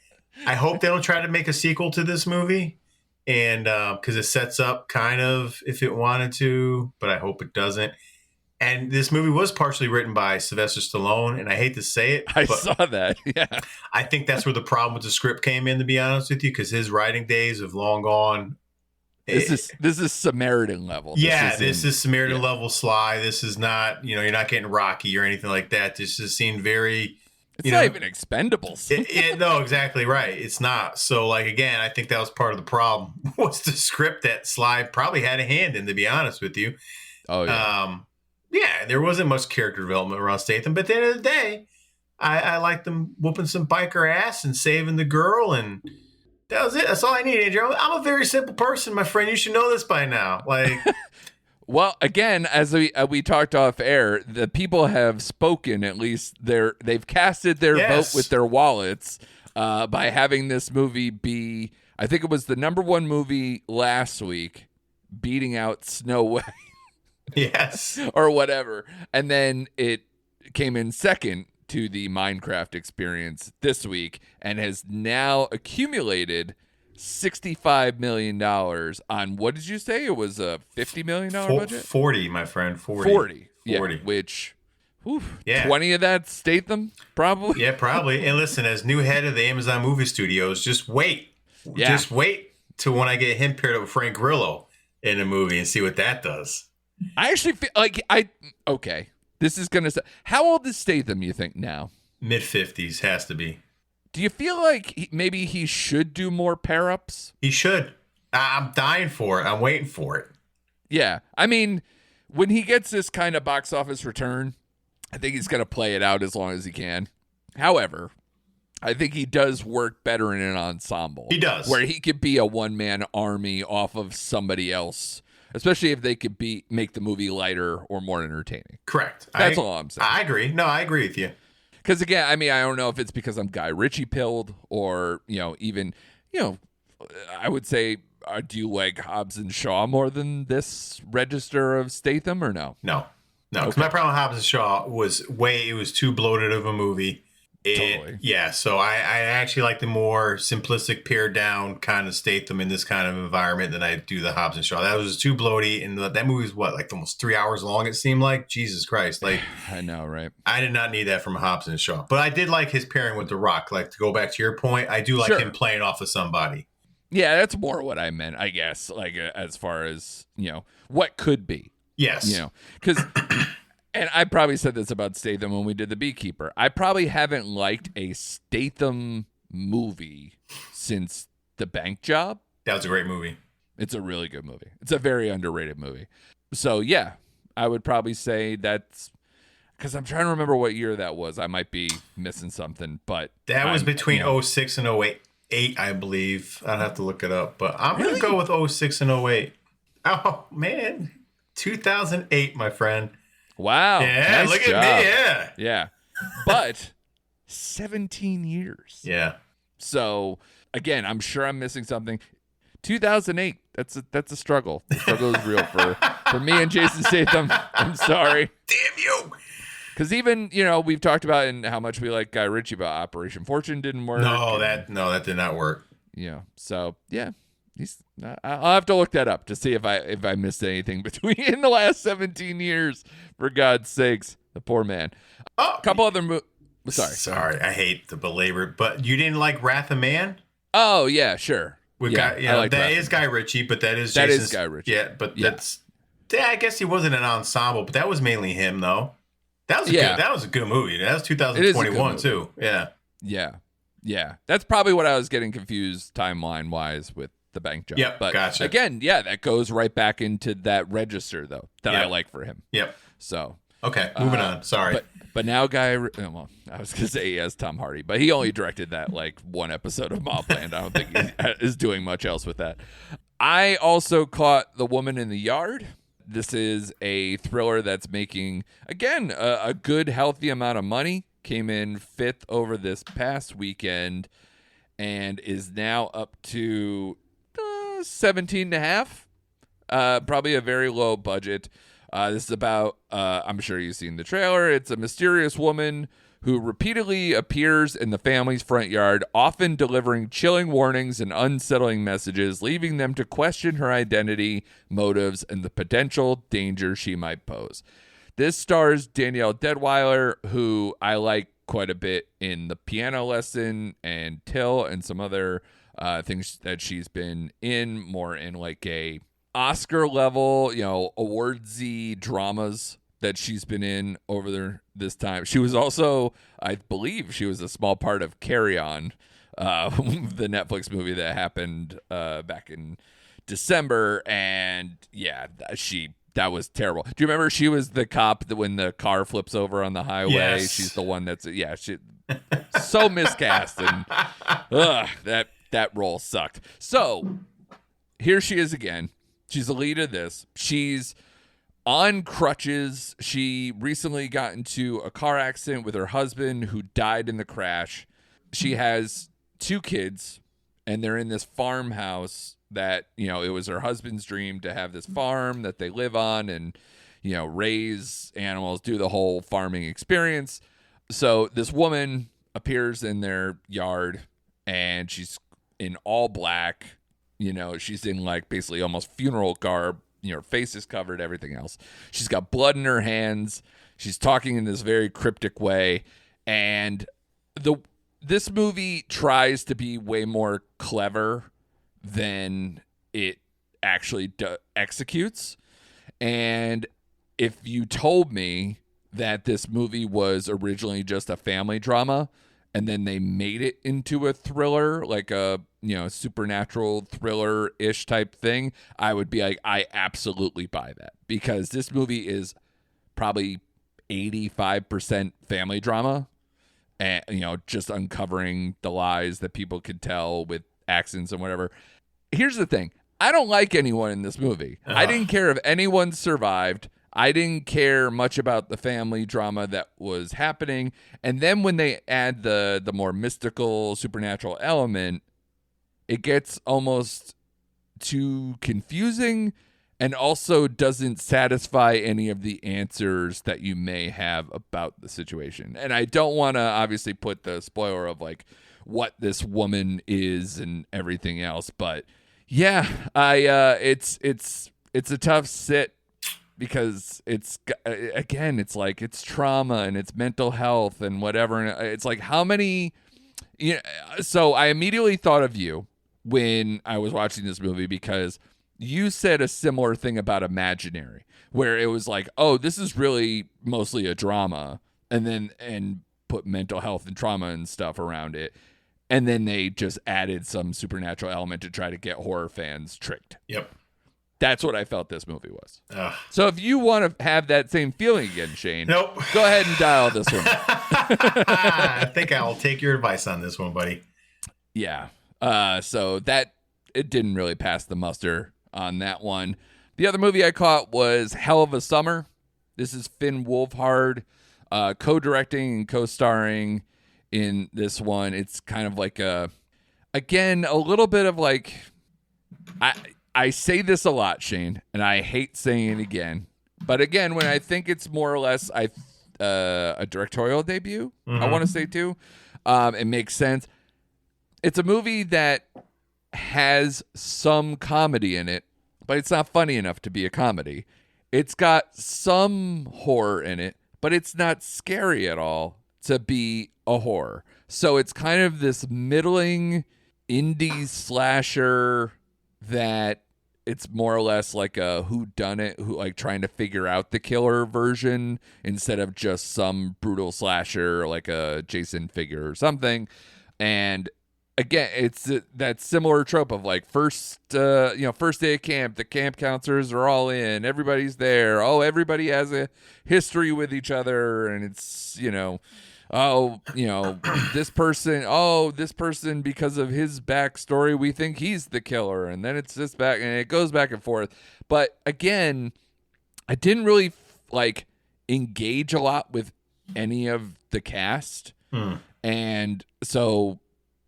I hope they don't try to make a sequel to this movie, and because it sets up kind of if it wanted to, but I hope it doesn't. And this movie was partially written by Sylvester Stallone, and I hate to say it, I saw that. Yeah, I think that's where the problem with the script came in, to be honest with you, because his writing days have long gone. This is Samaritan level. This is Samaritan level Sly. This is not, you're not getting Rocky or anything like that. This just seemed very. It's not even Expendables. No, exactly right. It's not. So, like, again, I think that was part of the problem. Was the script that Sly probably had a hand in, to be honest with you. Oh yeah. Yeah, there wasn't much character development around Statham, but at the end of the day, I liked them whooping some biker ass and saving the girl, and that was it. That's all I need, Andrew. I'm a very simple person, my friend. You should know this by now. Like, well, again, as we talked off air, the people have spoken. At least they've casted their vote with their wallets by having this movie be. I think it was the number one movie last week, beating out Snow White. Yes. Or whatever. And then it came in second to the Minecraft experience this week and has now accumulated $65 million on, what did you say? It was a $50 million budget? 40, my friend. 40. 40. Yeah, which, 20 of that Statham, probably. Yeah, probably. And listen, as new head of the Amazon Movie Studios, just wait. Yeah. Just wait till when I get him paired up with Frank Grillo in a movie and see what that does. I actually feel like okay. This is going to... How old is Statham, you think, now? Mid-50s, has to be. Do you feel like maybe he should do more pair-ups? He should. I'm dying for it. I'm waiting for it. Yeah. I mean, when he gets this kind of box office return, I think he's going to play it out as long as he can. However, I think he does work better in an ensemble. He does. Where he could be a one-man army off of somebody else. Especially if they could make the movie lighter or more entertaining. Correct. That's all I'm saying. I agree. No, I agree with you. Because again, I mean, I don't know if it's because I'm Guy Ritchie pilled or, even, I would say, do you like Hobbs and Shaw more than this register of Statham or no? No. Because my problem with Hobbs and Shaw was it was too bloated of a movie. Totally. Yeah, so I actually like the more simplistic, pared down kind of Statham in this kind of environment than I do the Hobbs and Shaw. That was too bloaty, and that movie was like almost 3 hours long. It seemed like Jesus Christ. Like I know, right? I did not need that from Hobbs and Shaw, but I did like his pairing with The Rock. Like to go back to your point, I do like him playing off of somebody. Yeah, that's more what I meant, I guess. Like as far as what could be. Yes. Because. And I probably said this about Statham when we did The Beekeeper. I probably haven't liked a Statham movie since The Bank Job. That was a great movie. It's a really good movie. It's a very underrated movie. So, yeah, I would probably say that's because I'm trying to remember what year that was. I might be missing something, but that was between 06 and 08, I believe. I'd have to look it up, but I'm going to go with 06 and 08. Oh, man. 2008, my friend. Wow. Yeah, nice look job. at me. Yeah. Yeah. But 17 years. Yeah. So, again, I'm sure I'm missing something. 2008, that's a struggle. The struggle is real for me and Jason Statham. I'm sorry. Damn you. Because even, we've talked about in how much we like Guy Ritchie, but Operation Fortune didn't work. No, that did not work. So, yeah. I'll have to look that up to see if I missed anything in the last 17 years. For God's sakes, the poor man. A couple other Sorry, I hate the belabor, but you didn't like Wrath of Man? Oh yeah, sure. That is Guy Ritchie, but that is Guy Ritchie. Yeah, but that's. Yeah, I guess he wasn't an ensemble, but that was mainly him though. That was a good movie. That was 2021 too. Yeah. Yeah. That's probably what I was getting confused timeline wise with The Bank Job. Yep, but gotcha. Again, that goes right back into that register though that I like for him. Yep. So okay, moving on. Sorry. But now I was gonna say he has Tom Hardy, but he only directed that like one episode of Mobland. I don't think he is doing much else with that. I also caught The Woman in the Yard. This is a thriller that's making again a good healthy amount of money. Came in 5th over this past weekend, and is now up to 17.5. Probably a very low budget. This is about, I'm sure you've seen the trailer. It's a mysterious woman who repeatedly appears in the family's front yard, often delivering chilling warnings and unsettling messages, leaving them to question her identity, motives, and the potential danger she might pose. This stars Danielle Deadwyler, who I like quite a bit in The Piano Lesson and Till and some other things that she's been in, more in like a Oscar level, awardsy dramas that she's been in over this time. She was also, I believe, she was a small part of Carry On, the Netflix movie that happened back in December, and that was terrible. Do you remember she was the cop that when the car flips over on the highway? Yes. She's the one that's she so miscast, and that role sucked. So here she is again. She's the lead of this. She's on crutches. She recently got into a car accident with her husband who died in the crash. She has 2 kids, and they're in this farmhouse that, it was her husband's dream to have this farm that they live on and, raise animals, do the whole farming experience. So this woman appears in their yard, and she's in all black. She's in like basically almost funeral garb. Her face is covered, everything else. She's got blood in her hands. She's talking in this very cryptic way. And this movie tries to be way more clever than it actually executes. And if you told me that this movie was originally just a family drama and then they made it into a thriller, like a supernatural thriller-ish type thing, I would be like, I absolutely buy that, because this movie is probably 85% family drama, and just uncovering the lies that people could tell with accents and whatever. Here's the thing. I don't like anyone in this movie. I didn't care if anyone survived. I didn't care much about the family drama that was happening. And then when they add the more mystical, supernatural element, it gets almost too confusing and also doesn't satisfy any of the answers that you may have about the situation. And I don't want to obviously put the spoiler of like what this woman is and everything else, but yeah, it's a tough sit, because it's like it's trauma and it's mental health and whatever. And it's like, how many, so I immediately thought of you when I was watching this movie, because you said a similar thing about Imaginary, where it was like, oh, this is really mostly a drama, and put mental health and trauma and stuff around it. And then they just added some supernatural element to try to get horror fans tricked. Yep. That's what I felt this movie was. So if you want to have that same feeling again, Shane, nope, go ahead and dial this one. I think I'll take your advice on this one, buddy. Yeah. So that it didn't really pass the muster on that one. The other movie I caught was Hell of a Summer. This is Finn Wolfhard co-directing and co-starring in this one. It's kind of like a little bit of like, I say this a lot, Shane, and I hate saying it again. But again, when I think it's more or less a directorial debut, I want to say too, it makes sense. It's a movie that has some comedy in it, but it's not funny enough to be a comedy. It's got some horror in it, but it's not scary at all to be a horror. So it's kind of this middling indie slasher that it's more or less like a whodunit, who like trying to figure out the killer version instead of just some brutal slasher like a Jason figure or something. And again, it's that similar trope of like first day of camp, the camp counselors are all in, everybody's there. Oh, everybody has a history with each other, and it's, this person, because of his backstory, we think he's the killer, and then it's this back, and it goes back and forth. But again, I didn't really engage a lot with any of the cast, and so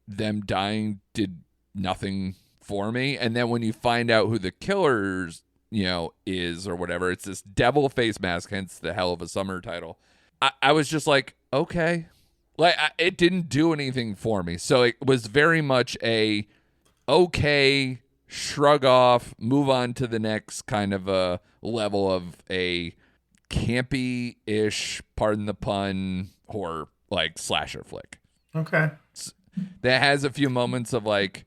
them dying did nothing for me. And then when you find out who the killers, is or whatever, it's this devil face mask, hence the Hell of a Summer title. I was just like, okay, it didn't do anything for me. So it was very much a okay, shrug off, move on to the next kind of a level of a campy-ish, pardon the pun, horror slasher flick. Okay. That has a few moments of I'm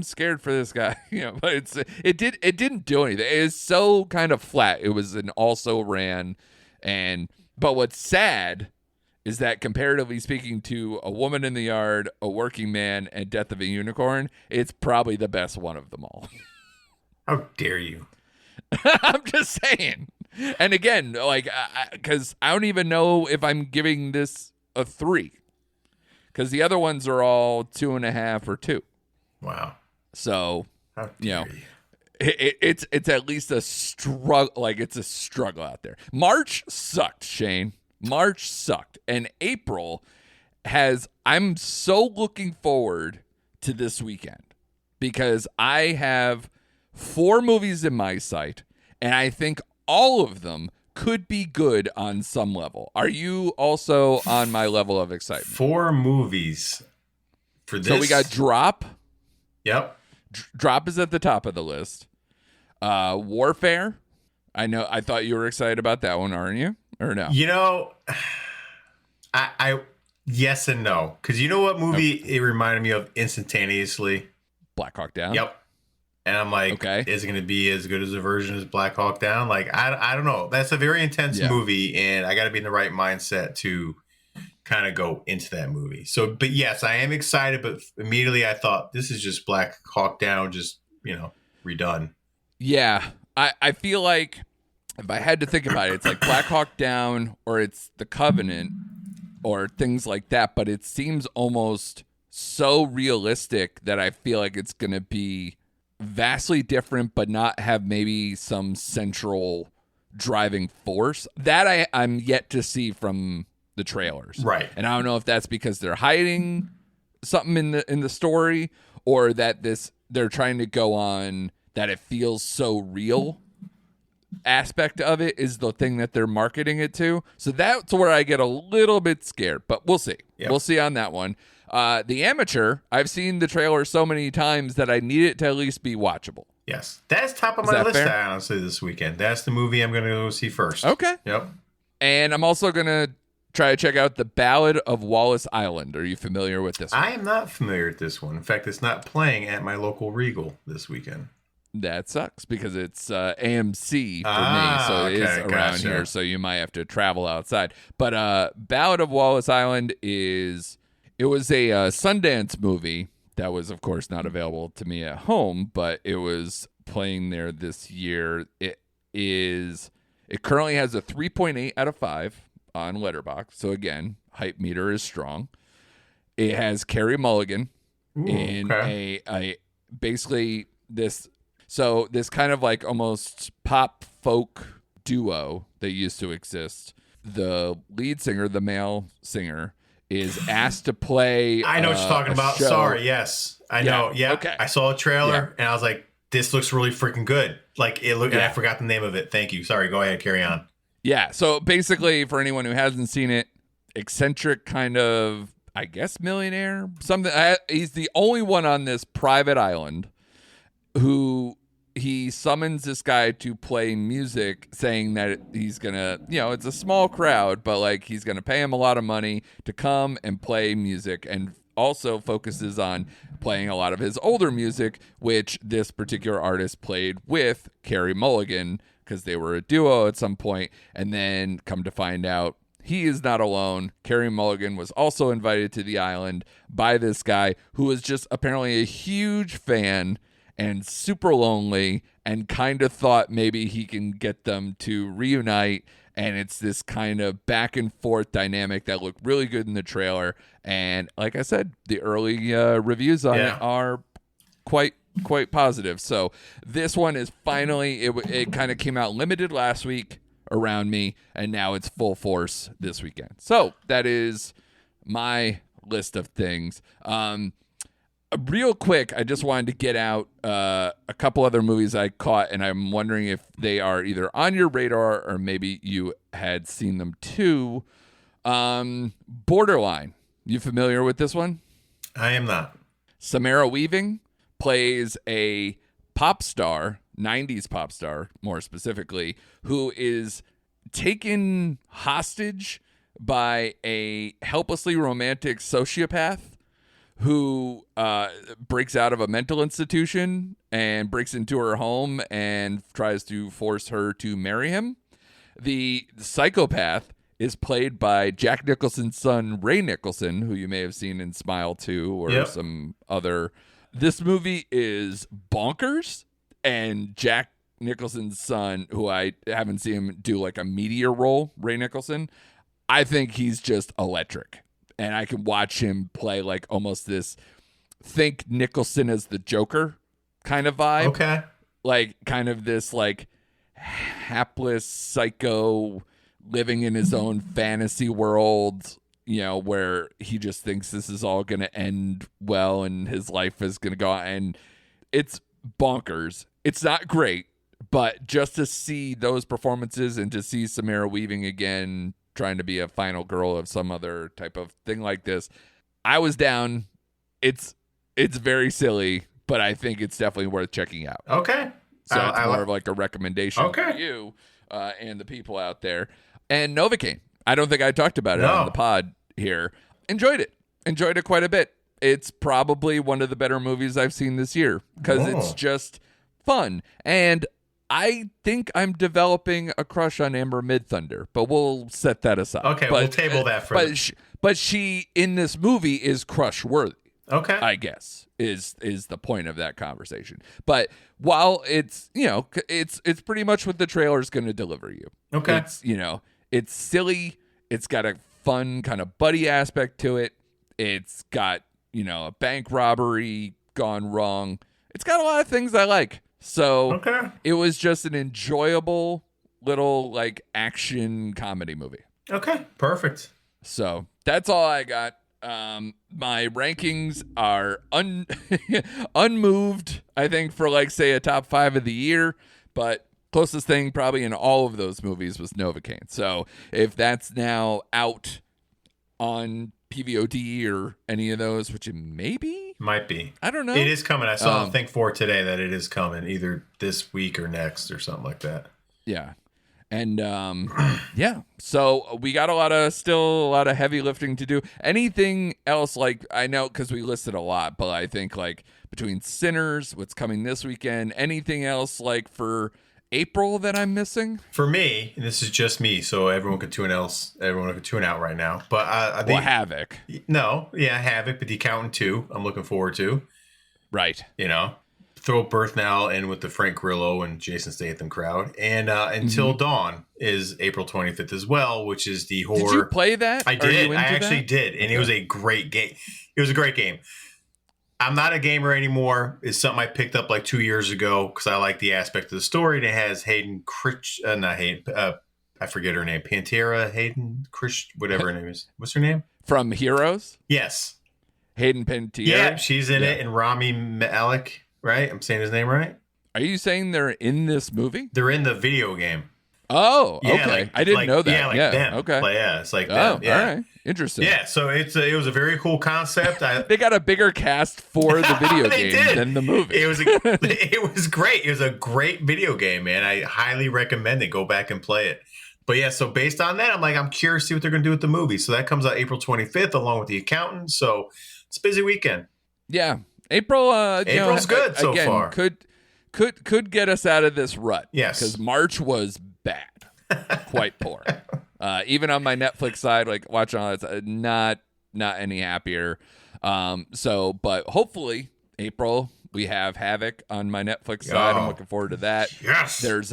scared for this guy, but it didn't do anything. It is so kind of flat. It was an also ran. But what's sad is that, comparatively speaking to A Woman in the Yard, A Working Man, and Death of a Unicorn, it's probably the best one of them all. How dare you? I'm just saying. And again, like, because I don't even know if I'm giving this a 3, because the other ones are all 2.5 or 2. Wow. So, How you know, dare you. it's at least a struggle. Like, it's a struggle out there. March sucked, Shane. March sucked, and April I'm so looking forward to this weekend because I have 4 movies in my sight, and I think all of them could be good on some level. Are you also on my level of excitement? 4 movies for this. So we got Drop. Yep. Drop is at the top of the list. Warfare. I thought you were excited about that one, aren't you? Or no? You know, I yes and no. Because you know what movie it reminded me of instantaneously? Black Hawk Down. Yep. And I'm like, okay, is it going to be as good as a version as Black Hawk Down? Like, I don't know. That's a very intense movie, and I got to be in the right mindset to kind of go into that movie. So, but yes, I am excited, but immediately I thought this is just Black Hawk Down, just, redone. Yeah. I feel like if I had to think about it, it's like Black Hawk Down or it's The Covenant or things like that, but it seems almost so realistic that I feel like it's going to be vastly different, but not have maybe some central driving force that I'm yet to see from the trailers. Right. And I don't know if that's because they're hiding something in the story, or that they're trying to go on that it feels so real aspect of it is the thing that they're marketing it to. So that's where I get a little bit scared, but we'll see. Yep. We'll see on that one. The Amateur, I've seen the trailer so many times that I need it to at least be watchable. Yes. That's top of my list, honestly, this weekend. That's the movie I'm going to go see first. Okay. Yep. And I'm also going to try to check out The Ballad of Wallace Island. Are you familiar with this one? I am not familiar with this one. In fact, it's not playing at my local Regal this weekend. That sucks because it's AMC for me, so it is around here, so you might have to travel outside. But Ballad of Wallace Island was a Sundance movie that was, of course, not available to me at home, but it was playing there this year. It currently has a 3.8 out of 5 on Letterboxd, so again, hype meter is strong. It has Carey Mulligan in a basically this kind of like almost pop folk duo that used to exist. The lead singer, the male singer, is asked to play. I know what you're talking about. Show. Sorry, yes, I know. Yeah, okay. I saw a trailer and I was like, "This looks really freaking good." Like it looked, and I forgot the name of it. Thank you. Sorry. Go ahead. Carry on. Yeah. So basically, for anyone who hasn't seen it, eccentric kind of, I guess, millionaire. Something. He's the only one on this private island who he summons this guy to play music, saying that he's gonna, it's a small crowd, but like he's gonna pay him a lot of money to come and play music, and also focuses on playing a lot of his older music, which this particular artist played with Carey Mulligan because they were a duo at some point, and then come to find out he is not alone. Carey Mulligan was also invited to the island by this guy who was just apparently a huge fan and super lonely, and kind of thought maybe he can get them to reunite. And it's this kind of back and forth dynamic that looked really good in the trailer. And like I said, the early reviews on it are quite positive. So this one is finally, it kind of came out limited last week around me, and now it's full force this weekend. So that is my list of things. Real quick, I just wanted to get out a couple other movies I caught, and I'm wondering if they are either on your radar or maybe you had seen them too. Borderline. You familiar with this one? I am not. Samara Weaving plays a pop star, 90s pop star more specifically, who is taken hostage by a helplessly romantic sociopath who breaks out of a mental institution and breaks into her home and tries to force her to marry him. The psychopath is played by Jack Nicholson's son, Ray Nicholson, who you may have seen in Smile 2 or some other. This movie is bonkers, and Jack Nicholson's son, who I haven't seen him do like a meteor role, Ray Nicholson, I think he's just electric. And I can watch him play like almost this, think Nicholson as the Joker kind of vibe. Okay. Like kind of this like hapless psycho living in his own fantasy world, you know, where he just thinks this is all going to end well and his life is going to go. And it's bonkers. It's not great, but just to see those performances and to see Samara Weaving again trying to be a final girl of some other type of thing like this, I was down. It's very silly, but I think it's definitely worth checking out. Okay. So it's more of like a recommendation for you and the people out there. And Novocaine. I don't think I talked about it on the pod here. Enjoyed it quite a bit. It's probably one of the better movies I've seen this year because it's just fun. And I think I'm developing a crush on Amber Midthunder, but we'll set that aside. Okay, we'll table that for but she in this movie is crush worthy. Okay. I guess is the point of that conversation. But while it's, you know, it's pretty much what the trailer is going to deliver you. Okay. It's, you know, it's silly. It's got a fun kind of buddy aspect to it. It's got, you know, a bank robbery gone wrong. It's got a lot of things I like. So it was just an enjoyable little like action comedy movie. Okay, perfect. So that's all I got. My rankings are unmoved, I think, for like say a top 5 of the year, but closest thing probably in all of those movies was Novocaine. So if that's now out on PVOD or any of those, which it might be, I don't know. It is coming. I saw a thing for today that it is coming either this week or next or something like that. Yeah. And yeah, so we got a lot of heavy lifting to do. Anything else, like, I know because we listed a lot, but I think like between Sinners, what's coming this weekend, anything else like for April that I'm missing? For me, and this is just me, so everyone can tune out right now. But I think Havoc. Havoc, but The Accountant 2, I'm looking forward to. Right. You know, throw Birth Now in with the Frank Grillo and Jason Statham crowd. And Until Dawn is April 25th as well, which is the horror. Did you play that? I did. I actually did. And It was a great game. It was a great game. I'm not a gamer anymore. It's something I picked up like 2 years ago because I like the aspect of the story. And it has Hayden I forget her name. Pantera Hayden whatever her name is. What's her name? From Heroes? Yes. Hayden Panettiere? Yeah, she's in it. And Rami Malek, right? I'm saying his name right? Are you saying they're in this movie? They're in the video game. Oh, okay. I didn't know that. Yeah, them. Okay. Yeah, it's like them. Yeah. All right. Interesting. Yeah, so it was a very cool concept. They got a bigger cast for the video game than the movie. It was great. It was a great video game, man. I highly recommend it. Go back and play it. But yeah, so based on that, I'm curious to see what they're going to do with the movie. So that comes out April 25th, along with The Accountant. So it's a busy weekend. Yeah, April's good so far. Could get us out of this rut. Yes, because March was bad, quite poor. Even on my Netflix side, like watching all that, not any happier. But hopefully April we have Havoc on my Netflix side. I'm looking forward to that. Yes, there's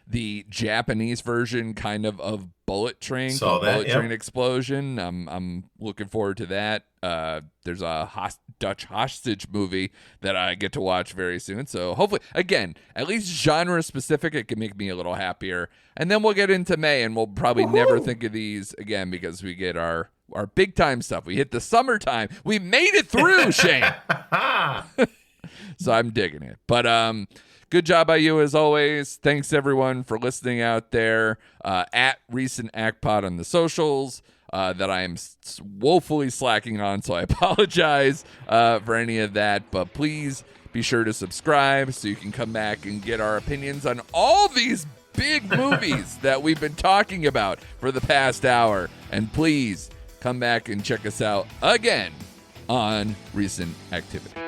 the Japanese version kind of Bullet Train, Train Explosion. I'm looking forward to that. There's a Dutch hostage movie that I get to watch very soon. So hopefully, again, at least genre specific, it can make me a little happier. And then we'll get into May, and we'll probably never think of these again because we get our big time stuff. We hit the summertime. We made it through, Shane. So I'm digging it. But good job by you as always. Thanks everyone for listening out there. At Recent Act Pod on the socials. That I am woefully slacking on, so I apologize for any of that. But please be sure to subscribe so you can come back and get our opinions on all these big movies that we've been talking about for the past hour. And please come back and check us out again on Recent Activity.